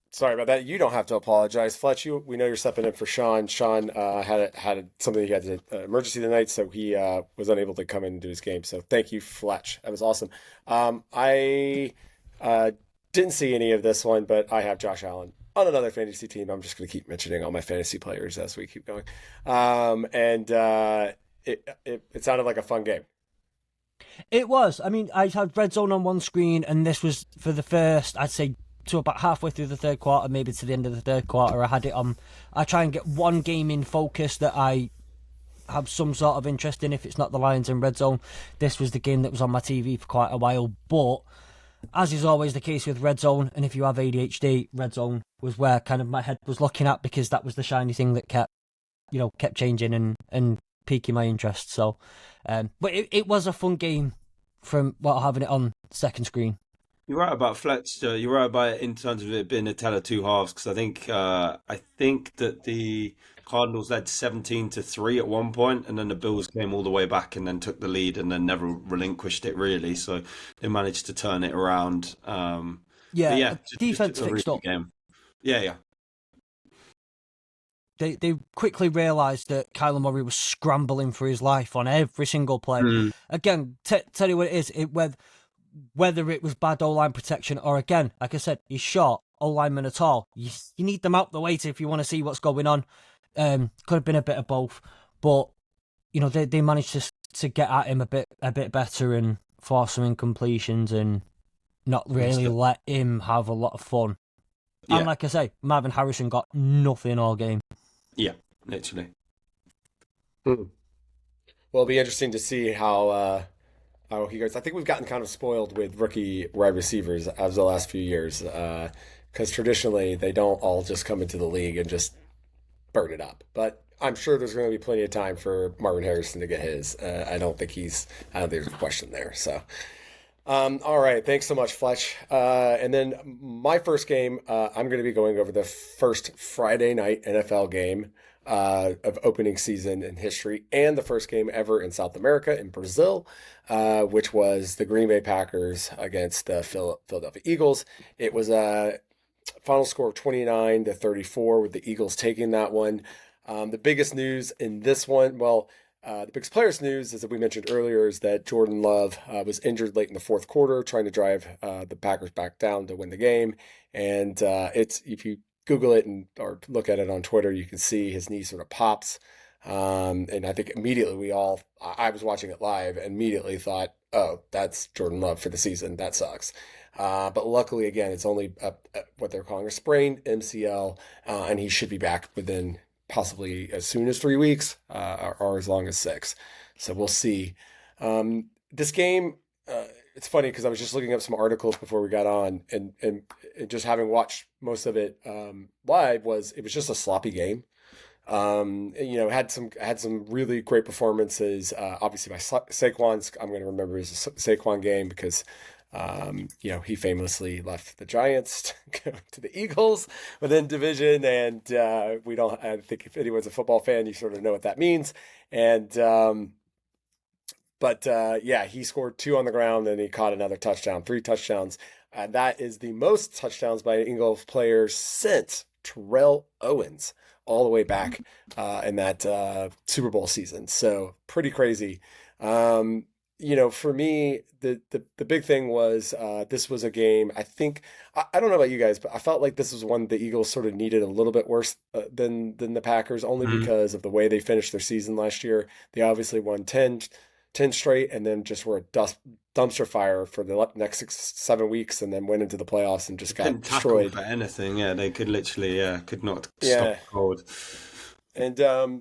Sorry about that. You don't have to apologize, Fletch. We know you're stepping in for Sean. Sean had something he had to emergency tonight, so he was unable to come in and do his game. So thank you, Fletch. That was awesome. I didn't see any of this one, but I have Josh Allen on another fantasy team. I'm just going to keep mentioning all my fantasy players as we keep going. It sounded like a fun game. It was. I mean, I had Red Zone on one screen, and this was for the first, I'd say, to about halfway through the third quarter, maybe to the end of the third quarter. I had it on. I try and get one game in focus that I have some sort of interest in. If it's not the Lions in Red Zone, this was the game that was on my TV for quite a while. But as is always the case with Red Zone, and if you have ADHD, Red Zone was where kind of my head was looking at, because that was the shiny thing that kept changing and piquing my interest. So, but it was a fun game from having it on second screen. You're right about Fletcher. You're right about it in terms of it being a tale of 2 halves, because I think that the Cardinals led 17-3 at one point, and then the Bills came all the way back and then took the lead and then never relinquished it really. So they managed to turn it around. Defense just a fixed really up. Game. Yeah. They quickly realised that Kyler Murray was scrambling for his life on every single play. Again, tell you what it is. Whether it was bad O-line protection or, again, like I said, he's short, O-lineman at all. You need them out the way if you want to see what's going on. Could have been a bit of both, but they managed to get at him a bit better and force some incompletions and not really let him have a lot of fun. Yeah. And like I say, Marvin Harrison got nothing all game. Yeah, literally. Well, it'll be interesting to see how he goes. I think we've gotten kind of spoiled with rookie wide receivers as the last few years, because traditionally they don't all just come into the league and just burn it up. But I'm sure there's going to be plenty of time for Marvin Harrison to get his. I don't think there's a question there. So, all right, thanks so much, Fletch. And then my first game, I'm going to be going over the first Friday night NFL game of opening season in history, and the first game ever in South America, in Brazil, which was the Green Bay Packers against the Philadelphia Eagles. It was a final score of 29-34, with the Eagles taking that one. The biggest news in this one, the biggest players' news, as we mentioned earlier, is that Jordan Love was injured late in the fourth quarter, trying to drive the Packers back down to win the game. And if you Google it or look at it on Twitter, you can see his knee sort of pops. And I think immediately I was watching it live and immediately thought, oh, that's Jordan Love for the season. That sucks. But luckily, again, it's only what they're calling a sprained MCL, and he should be back within possibly as soon as 3 weeks or as long as 6. So we'll see. This game, it's funny because I was just looking up some articles before we got on, and just having watched most of it live, it was just a sloppy game. Had some really great performances. Obviously, by Saquon's, I'm going to remember his Saquon game because he famously left the Giants to go to the Eagles within division, and we don't. I think if anyone's a football fan, you sort of know what that means. And he scored 2 on the ground, and he caught another touchdown, 3 touchdowns. And that is the most touchdowns by an Eagles player since Terrell Owens, all the way back in that Super Bowl season. So pretty crazy. For me, the big thing was this was a game. I think I don't know about you guys, but I felt like this was one the Eagles sort of needed a little bit worse than the Packers, only because of the way they finished their season last year. They obviously won 10 straight, and then just were a dumpster fire for the next 6-7 weeks, and then went into the playoffs and just got destroyed for anything. Yeah, they could literally could not stop cold. And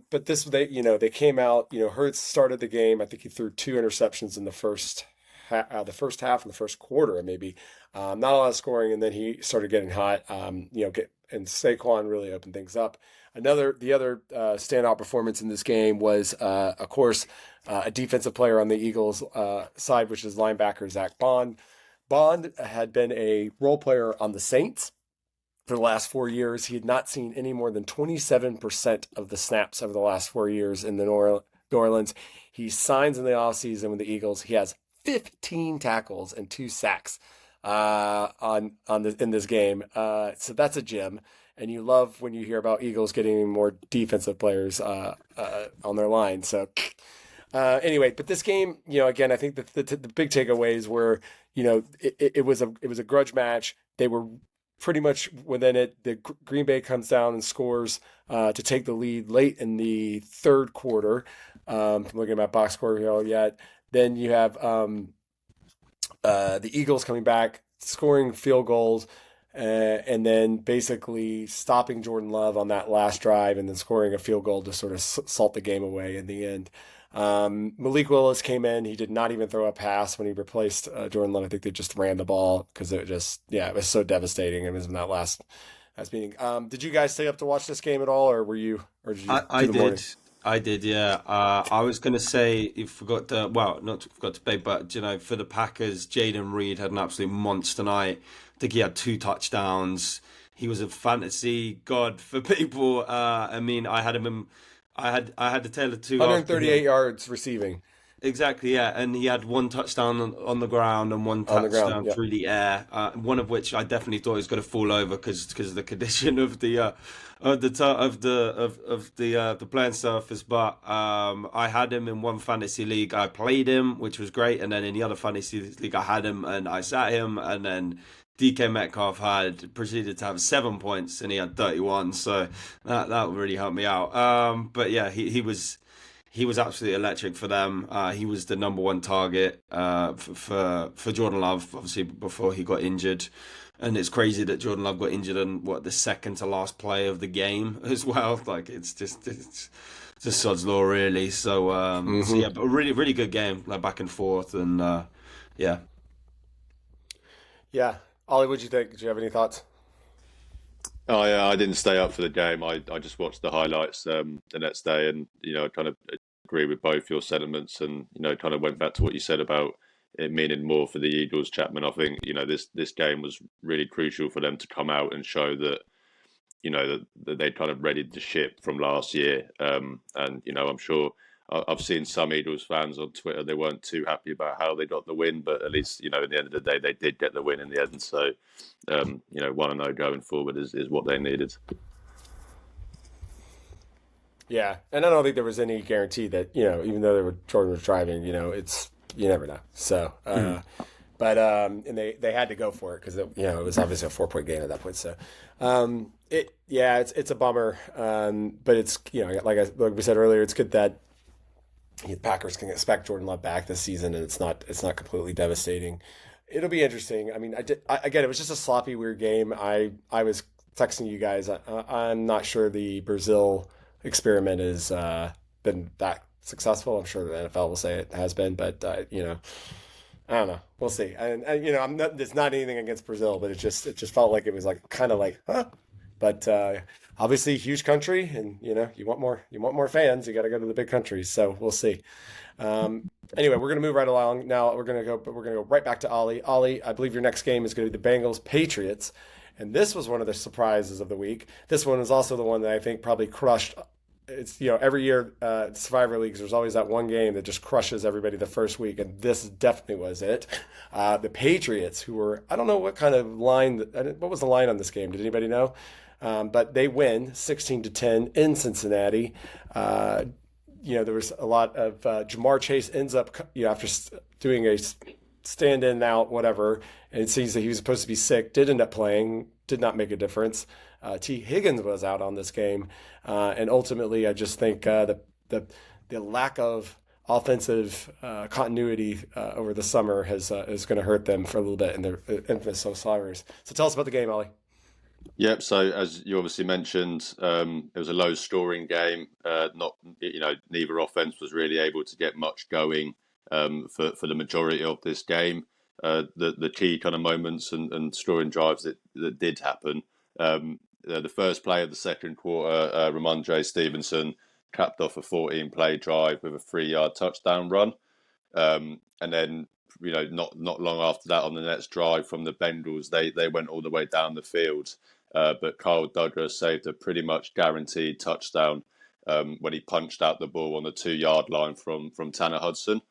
but they came out. Hurts started the game. I think he threw 2 interceptions in the first half and the first quarter, maybe not a lot of scoring, and then he started getting hot. And Saquon really opened things up. The other standout performance in this game was, of course, a defensive player on the Eagles side, which is linebacker Zach Bond. Bond had been a role player on the Saints for the last 4 years. He had not seen any more than 27% of the snaps over the last 4 years in the New Orleans. He signs in the offseason with the Eagles. He has 15 tackles and 2 sacks in this game. So that's a gem. And you love when you hear about Eagles getting more defensive players on their line. So anyway, but this game, again, I think the big takeaways were, it was a grudge match. They were pretty much within it. The Green Bay comes down and scores to take the lead late in the third quarter. I'm looking at my box score here yet. Then you have the Eagles coming back, scoring field goals, and then basically stopping Jordan Love on that last drive, and then scoring a field goal to sort of salt the game away in the end. Malik Willis came in. He did not even throw a pass when he replaced Jordan Love. I think they just ran the ball because it was so devastating. It was in that last meeting. Did you guys stay up to watch this game at all, or were you? Or did you? I did. I did, yeah. I was going to say, not forgot to play, but, for the Packers, Jaden Reed had an absolute monster night. I think he had 2 touchdowns. He was a fantasy god for people. I had him in, I had the tail of 2 138 yards receiving. Exactly, yeah, and he had 1 touchdown on the ground and 1 touchdown through the air. One of which I definitely thought he was going to fall over because of the condition of the playing surface. But I had him in 1 fantasy league. I played him, which was great, and then in the other fantasy league I had him and I sat him, and then DK Metcalf had proceeded to have 7 points and he had 31. So that really helped me out. But yeah, he was absolutely electric for them. He was the number 1 target for Jordan Love, obviously, before he got injured. And it's crazy that Jordan Love got injured on the second to last play of the game as well. Like it's just sod's law, really. So yeah, but a really, really good game, like back and forth, and yeah. Yeah, Ollie, what'd you think? Did you have any thoughts? Oh yeah, I didn't stay up for the game. I just watched the highlights the next day, and kind of agree with both your sentiments, and kind of went back to what you said about it meaning more for the Eagles, Chapman. I think this game was really crucial for them to come out and show that that they kind of readied the ship from last year. And I'm sure I've seen some Eagles fans on Twitter, they weren't too happy about how they got the win, but at least at the end of the day they did get the win in the end. So 1-0 going forward is what they needed. Yeah, and I don't think there was any guarantee that even though Jordan was driving, it's you never know. So, but and they had to go for it because it was obviously a 4-point game at that point. So, it's a bummer. But it's like we said earlier, it's good that the Packers can expect Jordan Love back this season, and it's not completely devastating. It'll be interesting. I mean, again, it was just a sloppy, weird game. I was texting you guys. I'm not sure the Brazil experiment has been that successful. I'm sure the NFL will say it has been, but I don't know. We'll see. And you know, I'm not. It's not anything against Brazil, but it just felt like it was like kind of like, huh. But obviously, huge country, and you know, you want more fans. You got to go to the big countries. So we'll see. Um, anyway, we're gonna move right along. Now we're gonna go right back to Ollie. Ollie, I believe your next game is gonna be the Bengals Patriots, and this was one of the surprises of the week. This one is also the one that I think probably crushed. It's every year Survivor Leagues there's always that one game that just crushes everybody the first week, and this definitely was it. The Patriots, who were I don't know what kind of line what was the line on this game? Did anybody know? But they win 16-10 in Cincinnati. There was a lot of Jamar Chase ends up, after doing a stand in out, whatever, and it seems that he was supposed to be sick, did end up playing, did not make a difference. T. Higgins was out on this game, and ultimately, I just think the lack of offensive continuity over the summer is going to hurt them for a little bit in their infamous Osiris. So tell us about the game, Ollie. Yep. So as you obviously mentioned, it was a low-scoring game. Not neither offense was really able to get much going for the majority of this game. The key kind of moments and scoring drives that did happen. The first play of the second quarter, Ramondre Stevenson capped off a 14-play drive with a 3-yard touchdown run. And then, not long after that, on the next drive from the Bengals, they went all the way down the field. But Kyle Douglas saved a pretty much guaranteed touchdown when he punched out the ball on the 2-yard line from Tanner Hudson.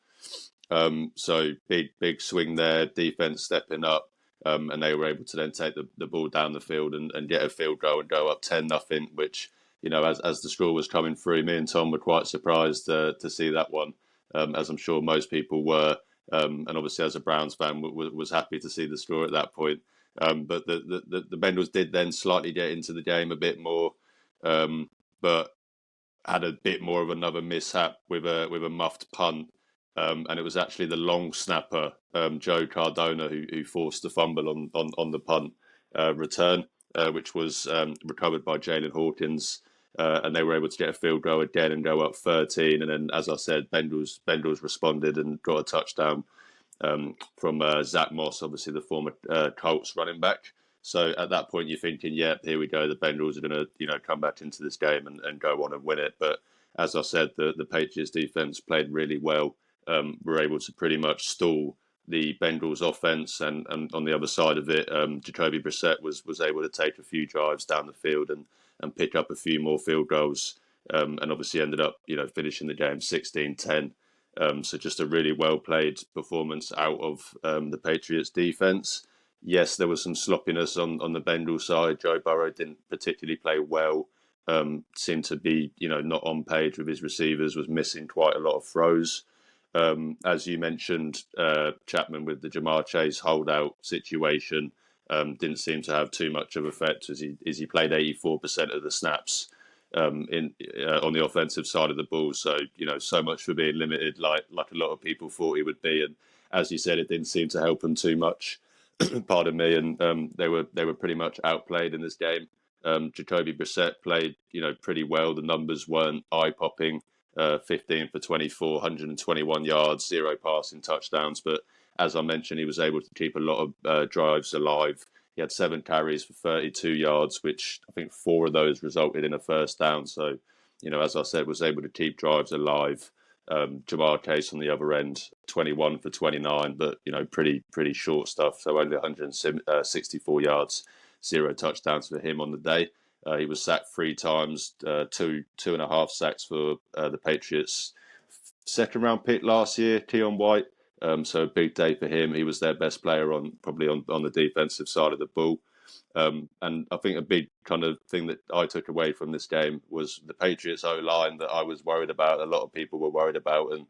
So big swing there, defense stepping up, and they were able to then take the ball down the field and get a field goal and go up 10-0, which, as the score was coming through, me and Tom were quite surprised to see that one, as I'm sure most people were. And obviously, as a Browns fan, was happy to see the score at that point. But the Bengals did then slightly get into the game a bit more, but had a bit more of another mishap with a muffed punt, and it was actually the long snapper, Joe Cardona, who forced the fumble on the punt return, which was recovered by Jalen Hawkins, and they were able to get a field goal again and go up 13. And then, as I said, Bengals responded and got a touchdown from Zach Moss, obviously the former Colts running back. So at that point, you're thinking, yeah, here we go. The Bengals are going to, come back into this game and go on and win it. But as I said, the Patriots defense played really well. Were able to pretty much stall the Bengals offense, and on the other side of it, Jacoby Brissett was able to take a few drives down the field and pick up a few more field goals, and obviously ended up, finishing the game 16-10. So just a really well played performance out of the Patriots defense. Yes, there was some sloppiness on the Bengals side. Joe Burrow didn't particularly play well. Seemed to be, not on page with his receivers, was missing quite a lot of throws. As you mentioned, Chapman, with the Jamar Chase holdout situation, didn't seem to have too much of effect as he played 84% of the snaps on the offensive side of the ball. So, so much for being limited, like a lot of people thought he would be. And as you said, it didn't seem to help him too much. Pardon me. And they were pretty much outplayed in this game. Jacoby Brissett played, pretty well. The numbers weren't eye-popping. 15 for 24, 121 yards, 0 passing touchdowns. But as I mentioned, he was able to keep a lot of drives alive. He had 7 carries for 32 yards, which I think 4 of those resulted in a first down. So, as I said, was able to keep drives alive. Jamar Chase on the other end, 21 for 29, but, pretty short stuff. So only 164 yards, 0 touchdowns for him on the day. He was sacked 3 times, 2.5 sacks for the Patriots' second-round pick last year, Keon White. So a big day for him. He was their best player probably on the defensive side of the ball. And I think a big kind of thing that I took away from this game was the Patriots O-line that I was worried about. A lot of people were worried about, and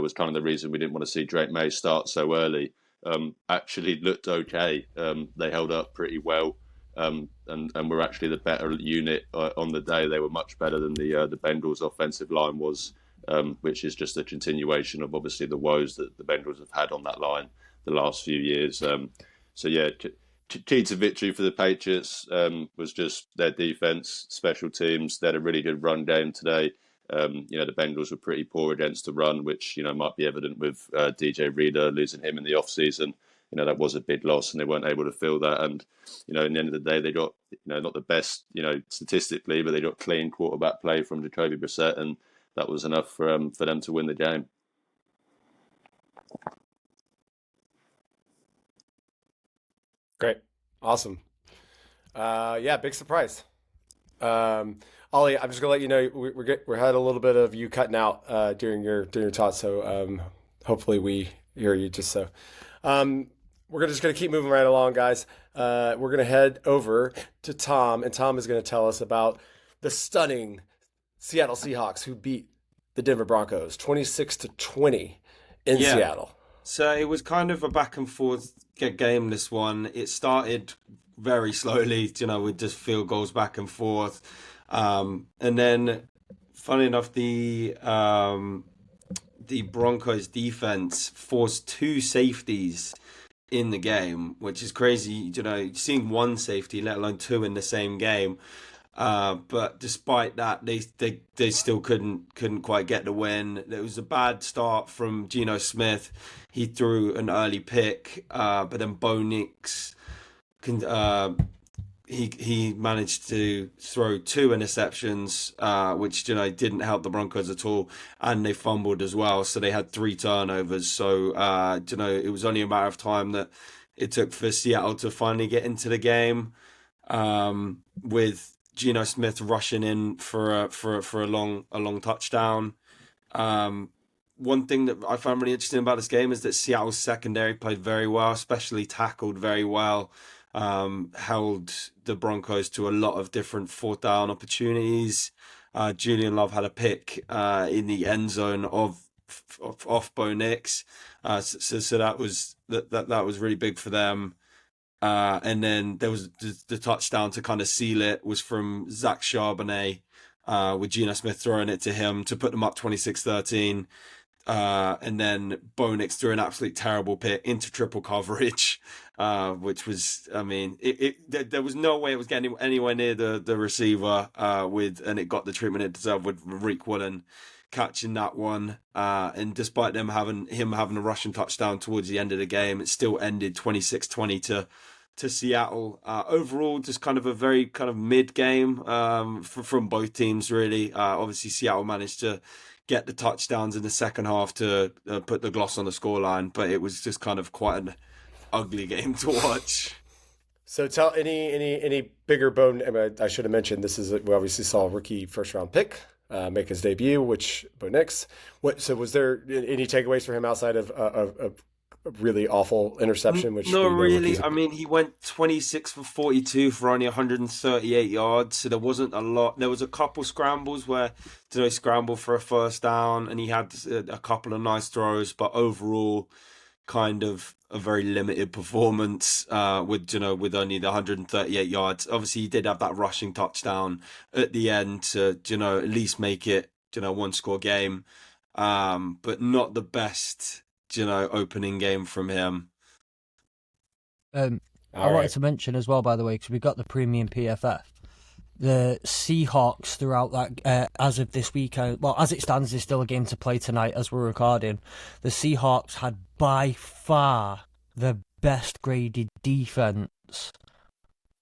was kind of the reason we didn't want to see Drake May start so early. Actually looked okay. They held up pretty well. And were actually the better unit on the day. They were much better than the Bengals' offensive line was, which is just a continuation of obviously the woes that the Bengals have had on that line the last few years. So yeah, key to victory for the Patriots was just their defense, special teams. They had a really good run game today. The Bengals were pretty poor against the run, which might be evident with DJ Reader, losing him in the offseason. That was a big loss, and they weren't able to fill that. And in the end of the day, they got not the best statistically, but they got clean quarterback play from Jacoby Brissett, and that was enough for them to win the game. Great, awesome. Big surprise. Ollie, I'm just gonna let you know we had a little bit of you cutting out during your talk, so hopefully we hear you just so. We're just gonna keep moving right along, guys. We're gonna head over to Tom, and Tom is gonna tell us about the stunning Seattle Seahawks who beat the Denver Broncos 26-20 in Seattle. So it was kind of a back and forth game, this one. It started very slowly, with just field goals back and forth. And then, funny enough, the Broncos defense forced 2 safeties in the game, which is crazy, seeing 1 safety, let alone 2 in the same game. But despite that, they still couldn't quite get the win. There was a bad start from Geno Smith. He threw an early pick, but then Bo Nix he managed to throw 2 interceptions, which didn't help the Broncos at all, and they fumbled as well. So they had 3 turnovers. So it was only a matter of time that it took for Seattle to finally get into the game, with Geno Smith rushing in for a long touchdown. One thing that I found really interesting about this game is that Seattle's secondary played very well, especially tackled very well. Held the Broncos to a lot of different 4th down opportunities. Julian Love had a pick in the end zone off Bo Nix, so that was really big for them. And then there was the touchdown to kind of seal it was from Zach Charbonnet, with Geno Smith throwing it to him to put them up 26-13. And then Bo Nix threw an absolutely terrible pick into triple coverage, which was, there was no way it was getting anywhere near the receiver, and it got the treatment it deserved with Reek Woolen catching that one. And despite him having a rushing touchdown towards the end of the game, it still ended 26-20 to Seattle. Overall, just kind of a very kind of mid game from both teams, really. Obviously, Seattle managed to get the touchdowns in the second half to put the gloss on the scoreline, but it was just kind of quite an ugly game to watch. So tell any bigger bone. I should have mentioned this is we obviously saw a rookie 1st round pick make his debut, which Bo Nix. So was there any takeaways for him outside of a really awful interception? Which not really. He went 26 for 42 for only 138 yards. So there wasn't a lot. There was a couple scrambles where he scrambled for a 1st down, and he had a couple of nice throws. But overall, kind of a very limited performance with only the 138 yards. Obviously, he did have that rushing touchdown at the end to at least make it 1-score game, but not the best opening game from him. I wanted to mention as well, by the way, because we got the premium PFF. The Seahawks throughout that, as of this weekend, well, as it stands, there's still a game to play tonight as we're recording. The Seahawks had by far the best graded defense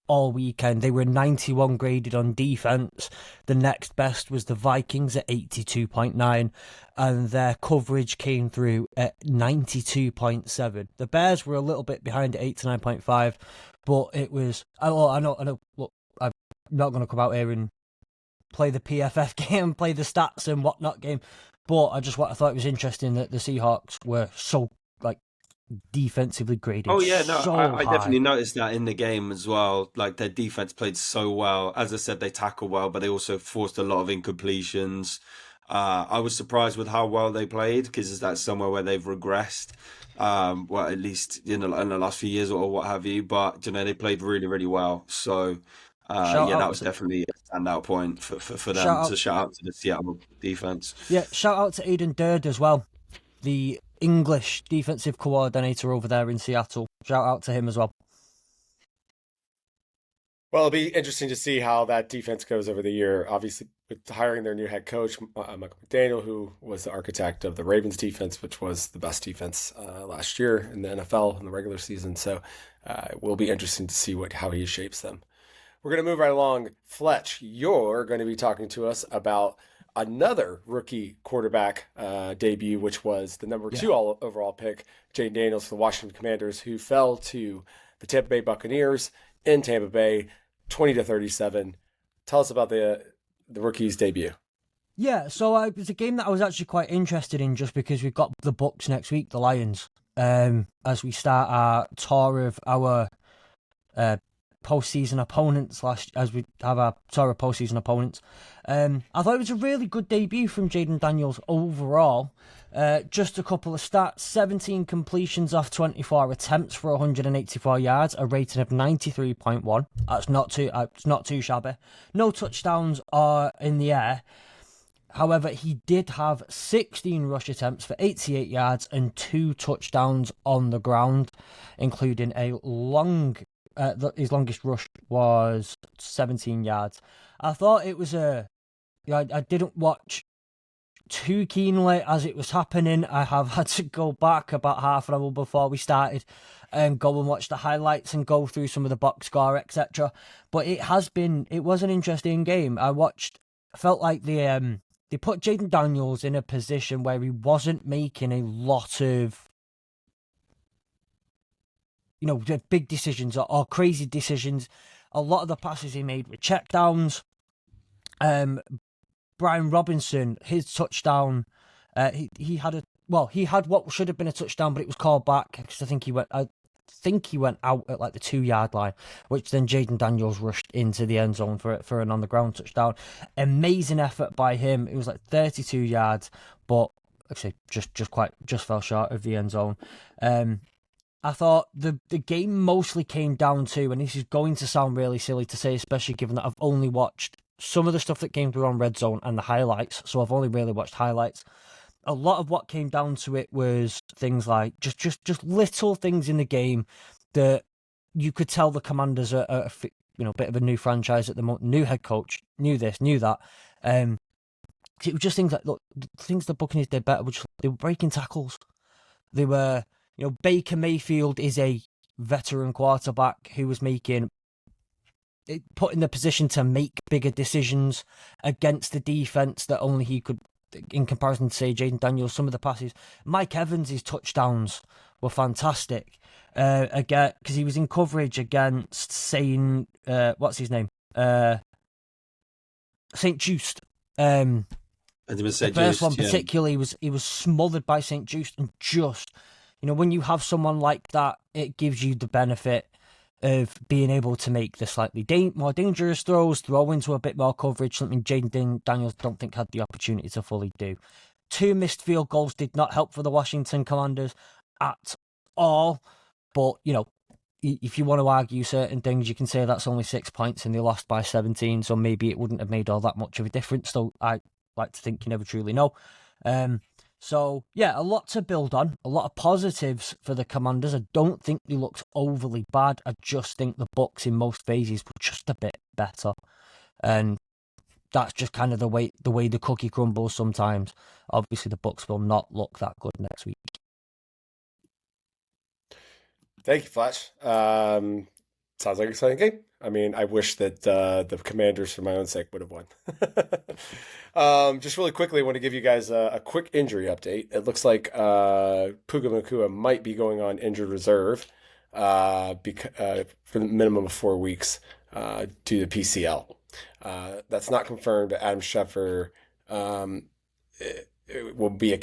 all weekend. They were 91 graded on defense. The next best was the Vikings at 82.9, and their coverage came through at 92.7. The Bears were a little bit behind at 89.5, but it was, I know, look, I'm not going to come out here and play the PFF game, play the stats and whatnot game, but I thought it was interesting that the Seahawks were so defensively graded. Oh yeah, no, so I high. definitely noticed that in the game as well. Like, their defense played so well. As I said, they tackled well, but they also forced a lot of incompletions. I was surprised with how well they played, because that's somewhere where they've regressed. Well, at least in the last few years or what have you. But they played really, really well. So that was definitely a standout point for them to shout out to the Seattle defense. Yeah, shout out to Aiden Durd as well, the English defensive coordinator over there in Seattle. Shout out to him as well. Well, it'll be interesting to see how that defense goes over the year. Obviously, with hiring their new head coach, Michael McDaniel, who was the architect of the Ravens defense, which was the best defense last year in the NFL in the regular season. So it will be interesting to see how he shapes them. We're going to move right along. Fletch, you're going to be talking to us about another rookie quarterback debut, which was the number 2 overall pick, Jayden Daniels for the Washington Commanders, who fell to the Tampa Bay Buccaneers in Tampa Bay, 20-37. Tell us about the rookie's debut. Yeah, so it was a game that I was actually quite interested in just because we've got the Bucs next week, the Lions, as we start our tour of our postseason opponents as we have our tour of postseason opponents. I thought it was a really good debut from Jayden Daniels overall. Just a couple of stats: 17 completions off 24 attempts for 184 yards, a rating of 93.1. That's not too shabby. No touchdowns are in the air. However, he did have 16 rush attempts for 88 yards and 2 touchdowns on the ground, including his longest rush was 17 yards. I thought it was I didn't watch too keenly as it was happening. I have had to go back about half an hour before we started and go and watch the highlights and go through some of the box score, etc. But it was an interesting game. I felt like they put Jayden Daniels in a position where he wasn't making a lot of big decisions or crazy decisions. A lot of the passes he made were checkdowns. Brian Robinson, his touchdown, he had what should have been a touchdown, but it was called back because I think he went out at like the 2-yard line, which then Jayden Daniels rushed into the end zone for an on the ground touchdown. Amazing effort by him. It was like 32 yards, but actually just fell short of the end zone. I thought the game mostly came down to, and this is going to sound really silly to say, especially given that I've only watched some of the stuff that came through on Red Zone and the highlights, so I've only really watched highlights. A lot of what came down to it was things like just little things in the game that you could tell the Commanders are a bit of a new franchise at the moment, new head coach, knew this, knew that. It was just things like, look, things the Buccaneers did better, they were breaking tackles. They were, Baker Mayfield is a veteran quarterback who was put in the position to make bigger decisions against the defense that only he could, in comparison to, say, Jayden Daniels. Some of the passes, Mike Evans' touchdowns were fantastic. Again, because he was in coverage against what's his name? St. Just. The first one particularly, he was smothered by St. Just, and just, when you have someone like that, it gives you the benefit of being able to make the slightly more dangerous throws, throw into a bit more coverage, something Jayden Daniels don't think had the opportunity to fully do. 2 missed field goals did not help for the Washington Commanders at all, but, if you want to argue certain things, you can say that's only 6 points and they lost by 17, so maybe it wouldn't have made all that much of a difference, though I like to think you never truly know. So, yeah, a lot to build on, a lot of positives for the Commanders. I don't think they looked overly bad. I just think the Bucs in most phases were just a bit better. And that's just kind of the way the cookie crumbles sometimes. Obviously, the Bucs will not look that good next week. Thank you, Flash. Sounds like an exciting game. I mean, I wish that the Commanders, for my own sake, would have won. Just really quickly, I want to give you guys a quick injury update. It looks like Puka Nacua might be going on injured reserve for the minimum of 4 weeks due to PCL. That's not confirmed, but Adam Schefter will be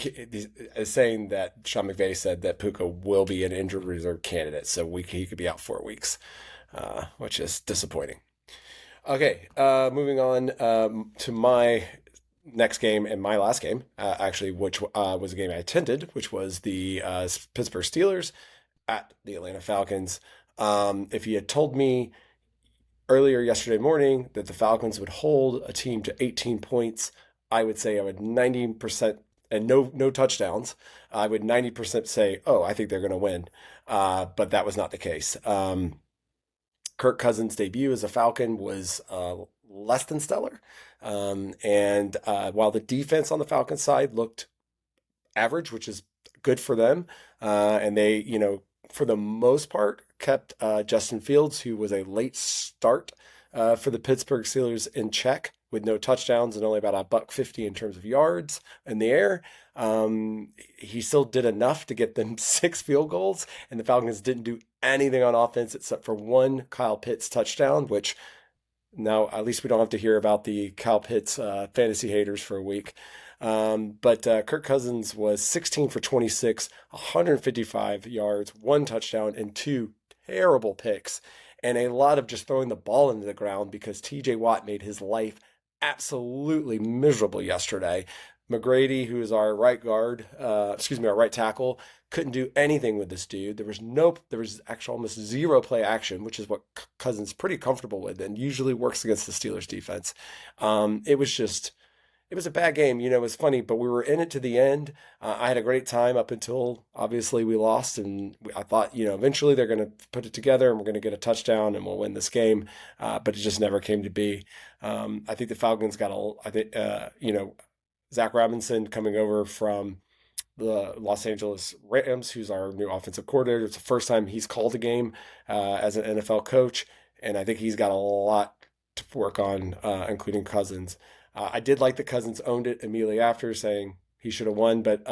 saying that Sean McVay said that Puka will be an injured reserve candidate, so he could be out 4 weeks. Which is disappointing. Okay, moving on to my next game and my last game, actually, which was a game I attended, which was the Pittsburgh Steelers at the Atlanta Falcons. If you had told me earlier yesterday morning that the Falcons would hold a team to 18 points, I would say I would 90%, and no touchdowns, I would 90% say, oh, I think they're going to win. But that was not the case. Kirk Cousins' debut as a Falcon was less than stellar. And while the defense on the Falcons side looked average, which is good for them, and they, for the most part, kept Justin Fields, who was a late start for the Pittsburgh Steelers, in check with no touchdowns and only about $150 in terms of yards in the air. He still did enough to get them 6 field goals, and the Falcons didn't do anything on offense except for one Kyle Pitts touchdown, which now at least we don't have to hear about the Kyle Pitts fantasy haters for a week. But Kirk Cousins was 16 for 26, 155 yards, 1 touchdown, and 2 terrible picks, and a lot of just throwing the ball into the ground because TJ Watt made his life absolutely miserable yesterday. McGrady, who is our right guard, our right tackle, couldn't do anything with this dude. There was actually almost zero play action, which is what Cousins is pretty comfortable with and usually works against the Steelers defense. It was a bad game. It was funny, but we were in it to the end. I had a great time up until obviously we lost, and I thought, eventually they're going to put it together and we're going to get a touchdown and we'll win this game. But it just never came to be. I think the Falcons Zach Robinson coming over from the Los Angeles Rams, who's our new offensive coordinator. It's the first time he's called a game as an NFL coach, and I think he's got a lot to work on, including Cousins. I did like that Cousins owned it immediately after, saying he should have won, but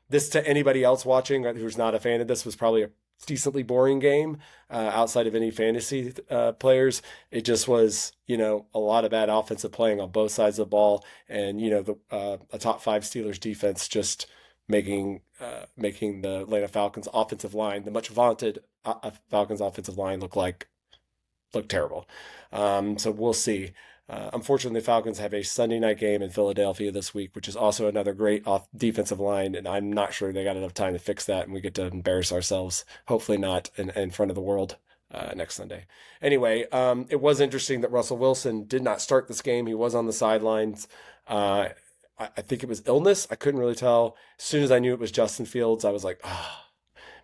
this to anybody else watching who's not a fan of this was probably a decently boring game outside of any fantasy players. It just was, a lot of bad offensive playing on both sides of the ball, and a top 5 Steelers defense just making the Atlanta Falcons offensive line, the much vaunted Falcons offensive line, look terrible. So we'll see. Unfortunately, the Falcons have a Sunday night game in Philadelphia this week, which is also another great defensive line, and I'm not sure they got enough time to fix that, and we get to embarrass ourselves, hopefully not in front of the world next Sunday. Anyway, it was interesting that Russell Wilson did not start this game. He was on the sidelines. I think it was illness. I couldn't really tell. As soon as I knew it was Justin Fields, I was like,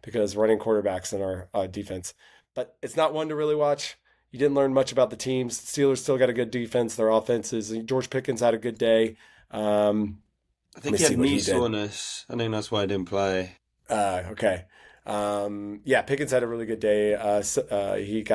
because running quarterbacks in our defense. But it's not one to really watch. You didn't learn much about the teams. The Steelers still got a good defense. Their offenses. George Pickens had a good day. I think he had knee soreness. I think that's why I didn't play. Okay. Pickens had a really good day. He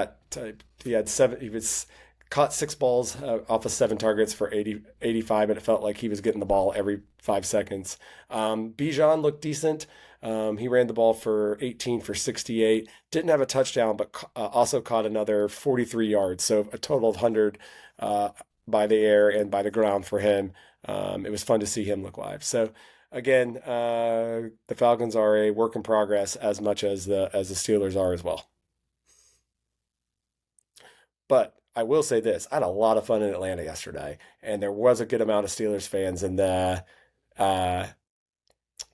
had 7. He was caught 6 balls off of 7 targets for 85, and it felt like he was getting the ball every 5 seconds. Bijan looked decent. He ran the ball for 18 for 68. Didn't have a touchdown, but also caught another 43 yards. So a total of 100 by the air and by the ground for him. It was fun to see him look live. So again, the Falcons are a work in progress as much as the Steelers are as well. But I will say this: I had a lot of fun in Atlanta yesterday, and there was a good amount of Steelers fans. And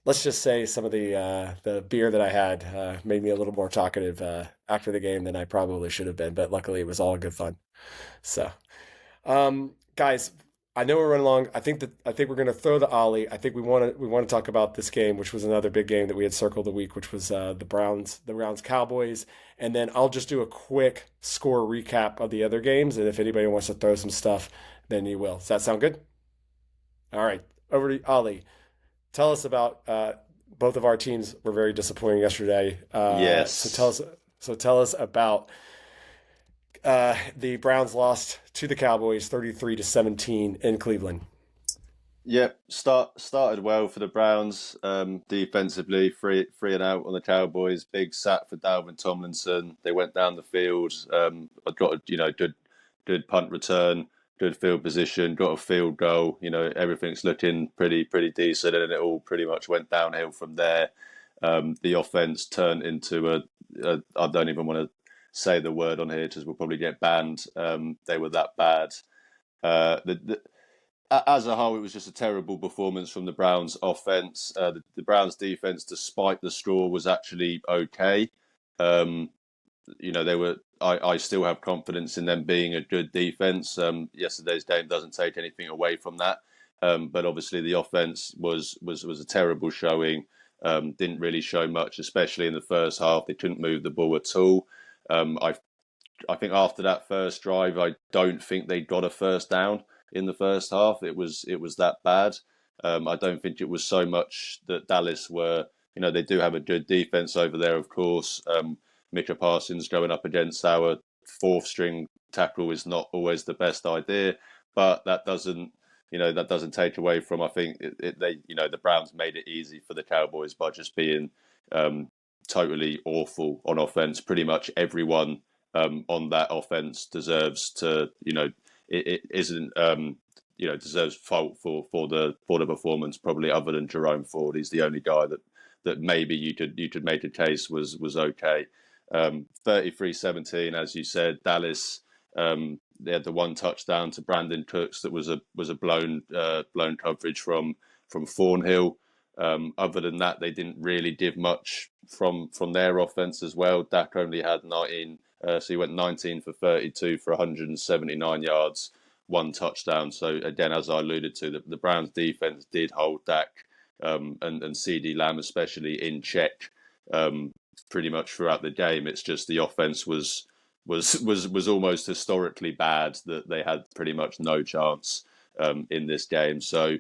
let's just say some of the beer that I had made me a little more talkative after the game than I probably should have been. But luckily, it was all good fun. So, guys, I know we're running long. I think we're going to throw the Ollie. I think we want to talk about this game, which was another big game that we had circled the week, which was the Browns Cowboys. And then I'll just do a quick score recap of the other games, and if anybody wants to throw some stuff, then you will. Does that sound good? All right, over to Ollie. Tell us about both of our teams were very disappointing yesterday. Yes. So tell us about the Browns lost to the Cowboys 33-17 in Cleveland. Yep, started well for the Browns. Defensively, three and out on the Cowboys. Big sack for Dalvin Tomlinson. They went down the field. I got a good punt return, good field position, got a field goal. Everything's looking pretty decent, and it all pretty much went downhill from there. The offense turned into I don't even want to say the word on here because we'll probably get banned. They were that bad. As a whole, it was just a terrible performance from the Browns offense. The Browns defense, despite the score, was actually okay. They were. I still have confidence in them being a good defense. Yesterday's game doesn't take anything away from that. But obviously the offense was a terrible showing. Didn't really show much, especially in the first half. They couldn't move the ball at all. I I think after that first drive, I don't think they got a first down in the first half. It was that bad. I don't think it was so much that Dallas were, they do have a good defense over there, of course. Micah Parsons going up against our fourth string tackle is not always the best idea, but that doesn't take away from, I think the Browns made it easy for the Cowboys by just being totally awful on offense. Pretty much everyone on that offense deserves to, it isn't, deserves fault for the performance, probably, other than Jerome Ford. He's the only guy that maybe you could make a case was okay. 33-17, as you said, Dallas. They had the one touchdown to Brandon Cooks that was a blown coverage from Thornhill. Other than that, they didn't really give much from their offense as well. Dak only had 19, so he went 19 for 32 for 179 yards, one touchdown. So again, as I alluded to, the Browns defense did hold Dak and CeeDee Lamb especially in check pretty much throughout the game. It's just the offense was almost historically bad, that they had pretty much no chance in this game. So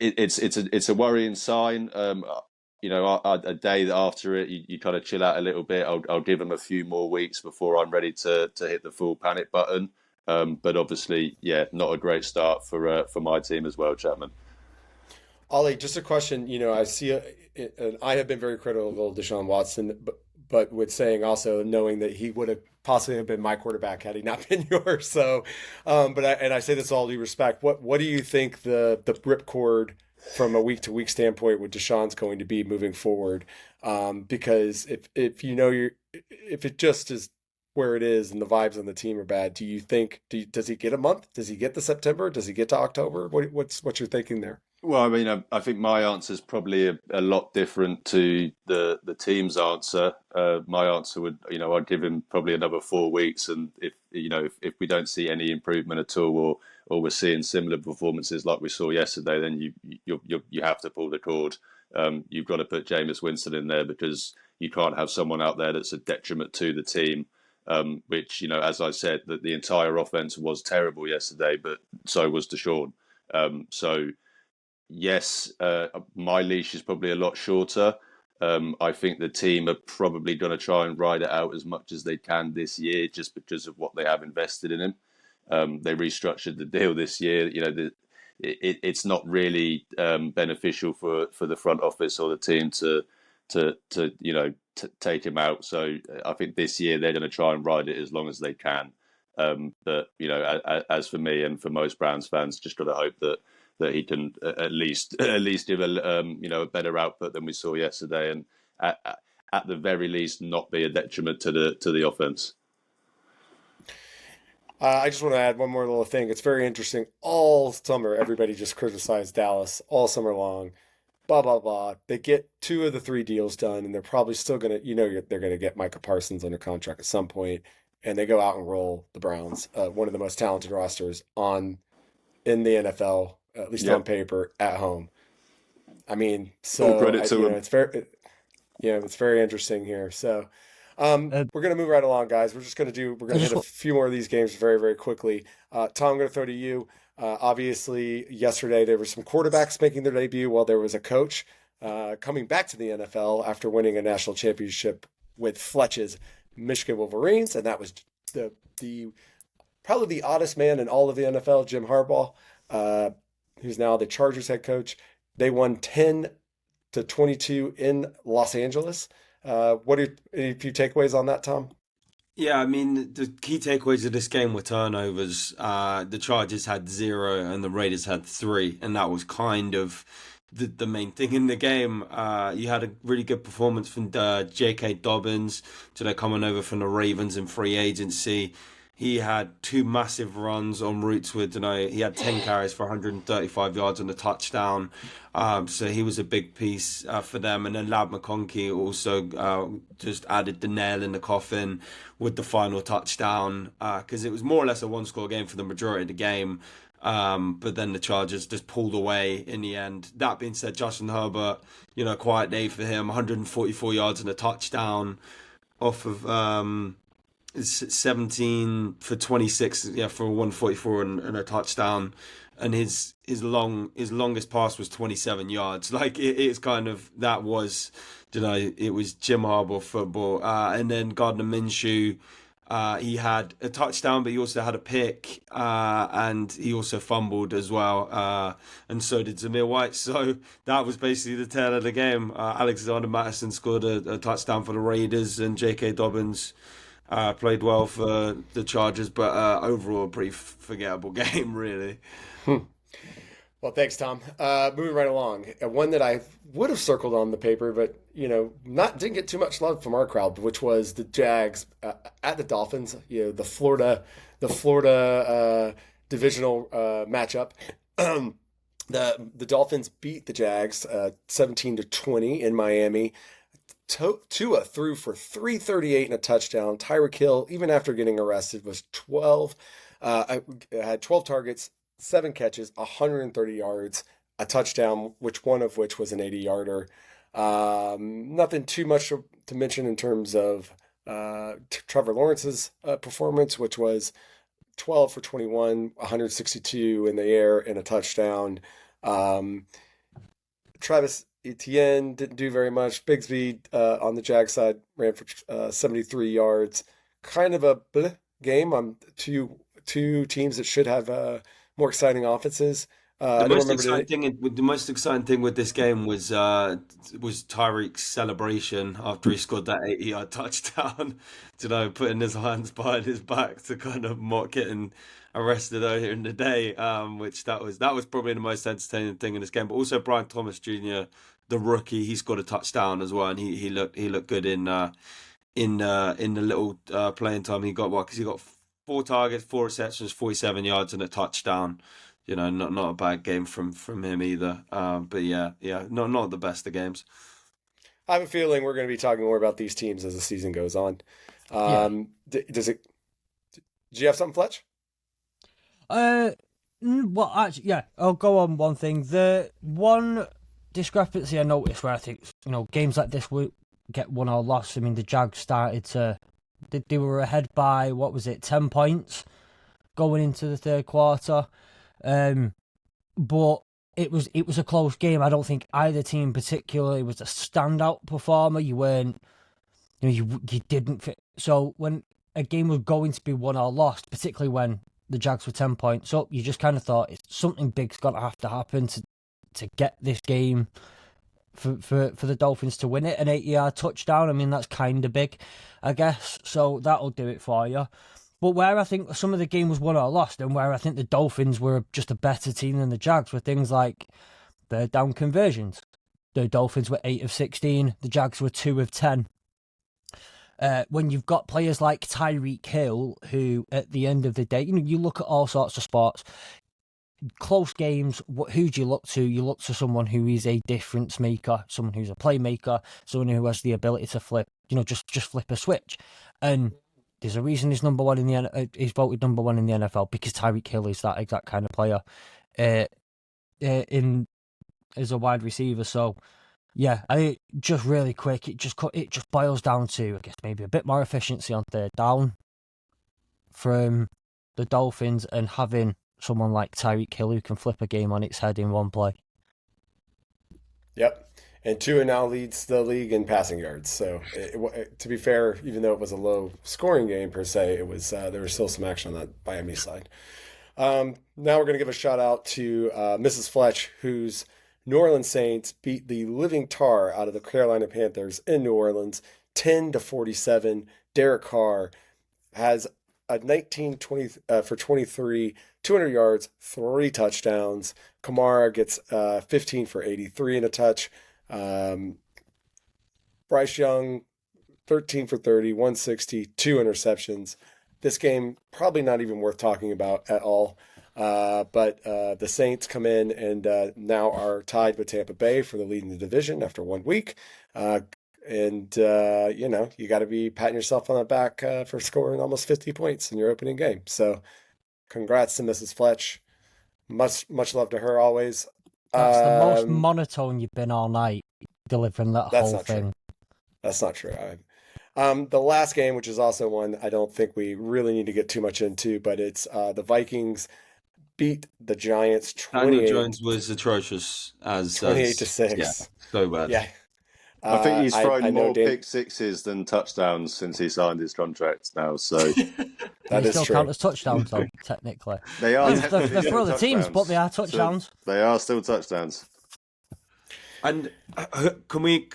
it's a worrying sign. A day after it, you kind of chill out a little bit. I'll give them a few more weeks before I'm ready to hit the full panic button. But obviously, not a great start for my team as well, Chapman. Ollie, just a question. I see, and I have been very critical of Deshaun Watson, but with saying also knowing that he would have possibly have been my quarterback had he not been yours. So, I say this all due respect. What do you think the ripcord from a week to week standpoint with Deshaun's going to be moving forward? Because if if it just is where it is and the vibes on the team are bad, do you think does he get a month? Does he get to September? Does he get to October? What's your thinking there? Well, I mean, I think my answer is probably a lot different to the team's answer. My answer would, I'd give him probably another 4 weeks, and if we don't see any improvement at all, or we're seeing similar performances like we saw yesterday, then you have to pull the cord. You've got to put Jameis Winston in there, because you can't have someone out there that's a detriment to the team. Which, as I said, that the entire offense was terrible yesterday, but so was Deshaun. So. Yes, my leash is probably a lot shorter. I think the team are probably going to try and ride it out as much as they can this year, just because of what they have invested in him. They restructured the deal this year. It's not really beneficial for the front office or the team to take him out. So I think this year they're going to try and ride it as long as they can. But as for me and for most Browns fans, just got to hope that he can at least give a better output than we saw yesterday, and at the very least not be a detriment to the offense. I just want to add one more little thing. It's very interesting. All summer, everybody just criticized Dallas all summer long. Blah blah blah. They get 2 of the 3 deals done, and they're probably still gonna, they're gonna get Micah Parsons under contract at some point, and they go out and roll the Browns, one of the most talented rosters in the NFL. At least on paper, at home. I mean, so all credit to him. It's very interesting here. So we're gonna move right along, guys. We're gonna hit a few more of these games very, very quickly. Tom, I'm gonna throw to you. Obviously, yesterday there were some quarterbacks making their debut, while there was a coach coming back to the NFL after winning a national championship with Fletch's Michigan Wolverines, and that was the probably the oddest man in all of the NFL, Jim Harbaugh. Who's now the Chargers head coach. They won 10-22 in Los Angeles. What are any few takeaways on that, Tom? Yeah, I mean, the key takeaways of this game were turnovers. The Chargers had 0 and the Raiders had 3, and that was kind of the main thing in the game. You had a really good performance from J.K. Dobbins, coming over from the Ravens in free agency. He had 2 massive runs en route with, he had 10 carries for 135 yards and a touchdown. So he was a big piece for them. And then Lab McConkey also just added the nail in the coffin with the final touchdown, because it was more or less a one-score game for the majority of the game. But then the Chargers just pulled away in the end. That being said, Justin Herbert, quiet day for him, 144 yards and a touchdown off of It's 17 for 26, yeah, for 144 and a touchdown. And his longest pass was 27 yards. Like it's kind of that was, it was Jim Harbaugh football. And then Gardner Minshew, he had a touchdown, but he also had a pick, and he also fumbled as well, and so did Zamir White. So that was basically the tail of the game. Alexander Mattison scored a touchdown for the Raiders, and J.K. Dobbins played well for the Chargers, but overall a pretty forgettable game, really. Well, thanks, Tom. Moving right along, one that I would have circled on the paper, but not didn't get too much love from our crowd, which was the Jags at the Dolphins. The Florida divisional matchup. The Dolphins beat the Jags 17-20 in Miami. Tua threw for 338 and a touchdown. Tyreek Hill, even after getting arrested, was 12. Had 12 targets, 7 catches, 130 yards, a touchdown, one of which was an 80-yarder. Nothing too much to mention in terms of Trevor Lawrence's performance, which was 12 for 21, 162 in the air, and a touchdown. Travis Etienne didn't do very much. Bigsby on the Jag side ran for 73 yards. Kind of a bleh game on two teams that should have more exciting offenses. The most exciting thing with this game was Tyreek's celebration after he scored that 80-yard touchdown. Putting his hands behind his back to kind of mock getting arrested earlier in the day. Which that was probably the most entertaining thing in this game. But also Brian Thomas Jr., the rookie, he scored a touchdown as well, and he looked good in the little playing time he got. Because he got 4 targets, 4 receptions, 47 yards, and a touchdown. Not a bad game from him either. But yeah, not the best of games. I have a feeling we're going to be talking more about these teams as the season goes on. Do you have something, Fletch? Well, actually, yeah, I'll go on one thing. The one discrepancy I noticed where I think, games like this will get won or lost. I mean, the Jags started to, they were ahead by, 10 points going into the third quarter. But it was a close game. I don't think either team particularly was a standout performer. You weren't, you didn't fit. So when a game was going to be won or lost, particularly when the Jags were 10 points up, you just kind of thought something big's got to have to happen to get this game for the Dolphins to win it. An 80-yard touchdown, I mean, that's kind of big, I guess. So that'll do it for you. But where I think some of the game was won or lost, and where I think the Dolphins were just a better team than the Jags, were things like third down conversions. The Dolphins were 8 of 16, the Jags were 2 of 10. When you've got players like Tyreek Hill, who at the end of the day, you look at all sorts of sports, close games, who do you look to? You look to someone who is a difference maker, someone who's a playmaker, someone who has the ability to flip, just flip a switch. And there's a reason he's number one in the he's voted number one in the NFL, because Tyreek Hill is that exact kind of player, as a wide receiver. So yeah, just really quick, it just boils down to, I guess, maybe a bit more efficiency on third down from the Dolphins, and having someone like Tyreek Hill who can flip a game on its head in one play. Yep. And Tua now leads the league in passing yards. So, to be fair, even though it was a low-scoring game per se, it was there was still some action on that Miami side. Now we're going to give a shout-out to Mrs. Fletch, whose New Orleans Saints beat the living tar out of the Carolina Panthers in New Orleans, 10-47. Derek Carr has a 19-20 for 23, 200 yards, 3 touchdowns. Kamara gets 15 for 83 and a touch. Bryce Young, 13 for 30, 160, 2 interceptions. This game probably not even worth talking about at all. But the Saints come in and now are tied with Tampa Bay for the lead in the division after 1 week. You got to be patting yourself on the back for scoring almost 50 points in your opening game. So congrats to Mrs. Fletch. Much love to her always. That's the most monotone you've been all night, delivering that whole thing. True. That's not true. The last game, which is also one I don't think we really need to get too much into, but it's the Vikings beat the Giants Daniel Jones was atrocious 28 to as yeah, 6. so bad. Yeah. I think he's I thrown know more Dan. pick sixes than touchdowns since he signed his contract now. So That They is still true. count as touchdowns, though, technically. they are They're technically for still other teams, but they are touchdowns. touchdowns. So they are still touchdowns. And can we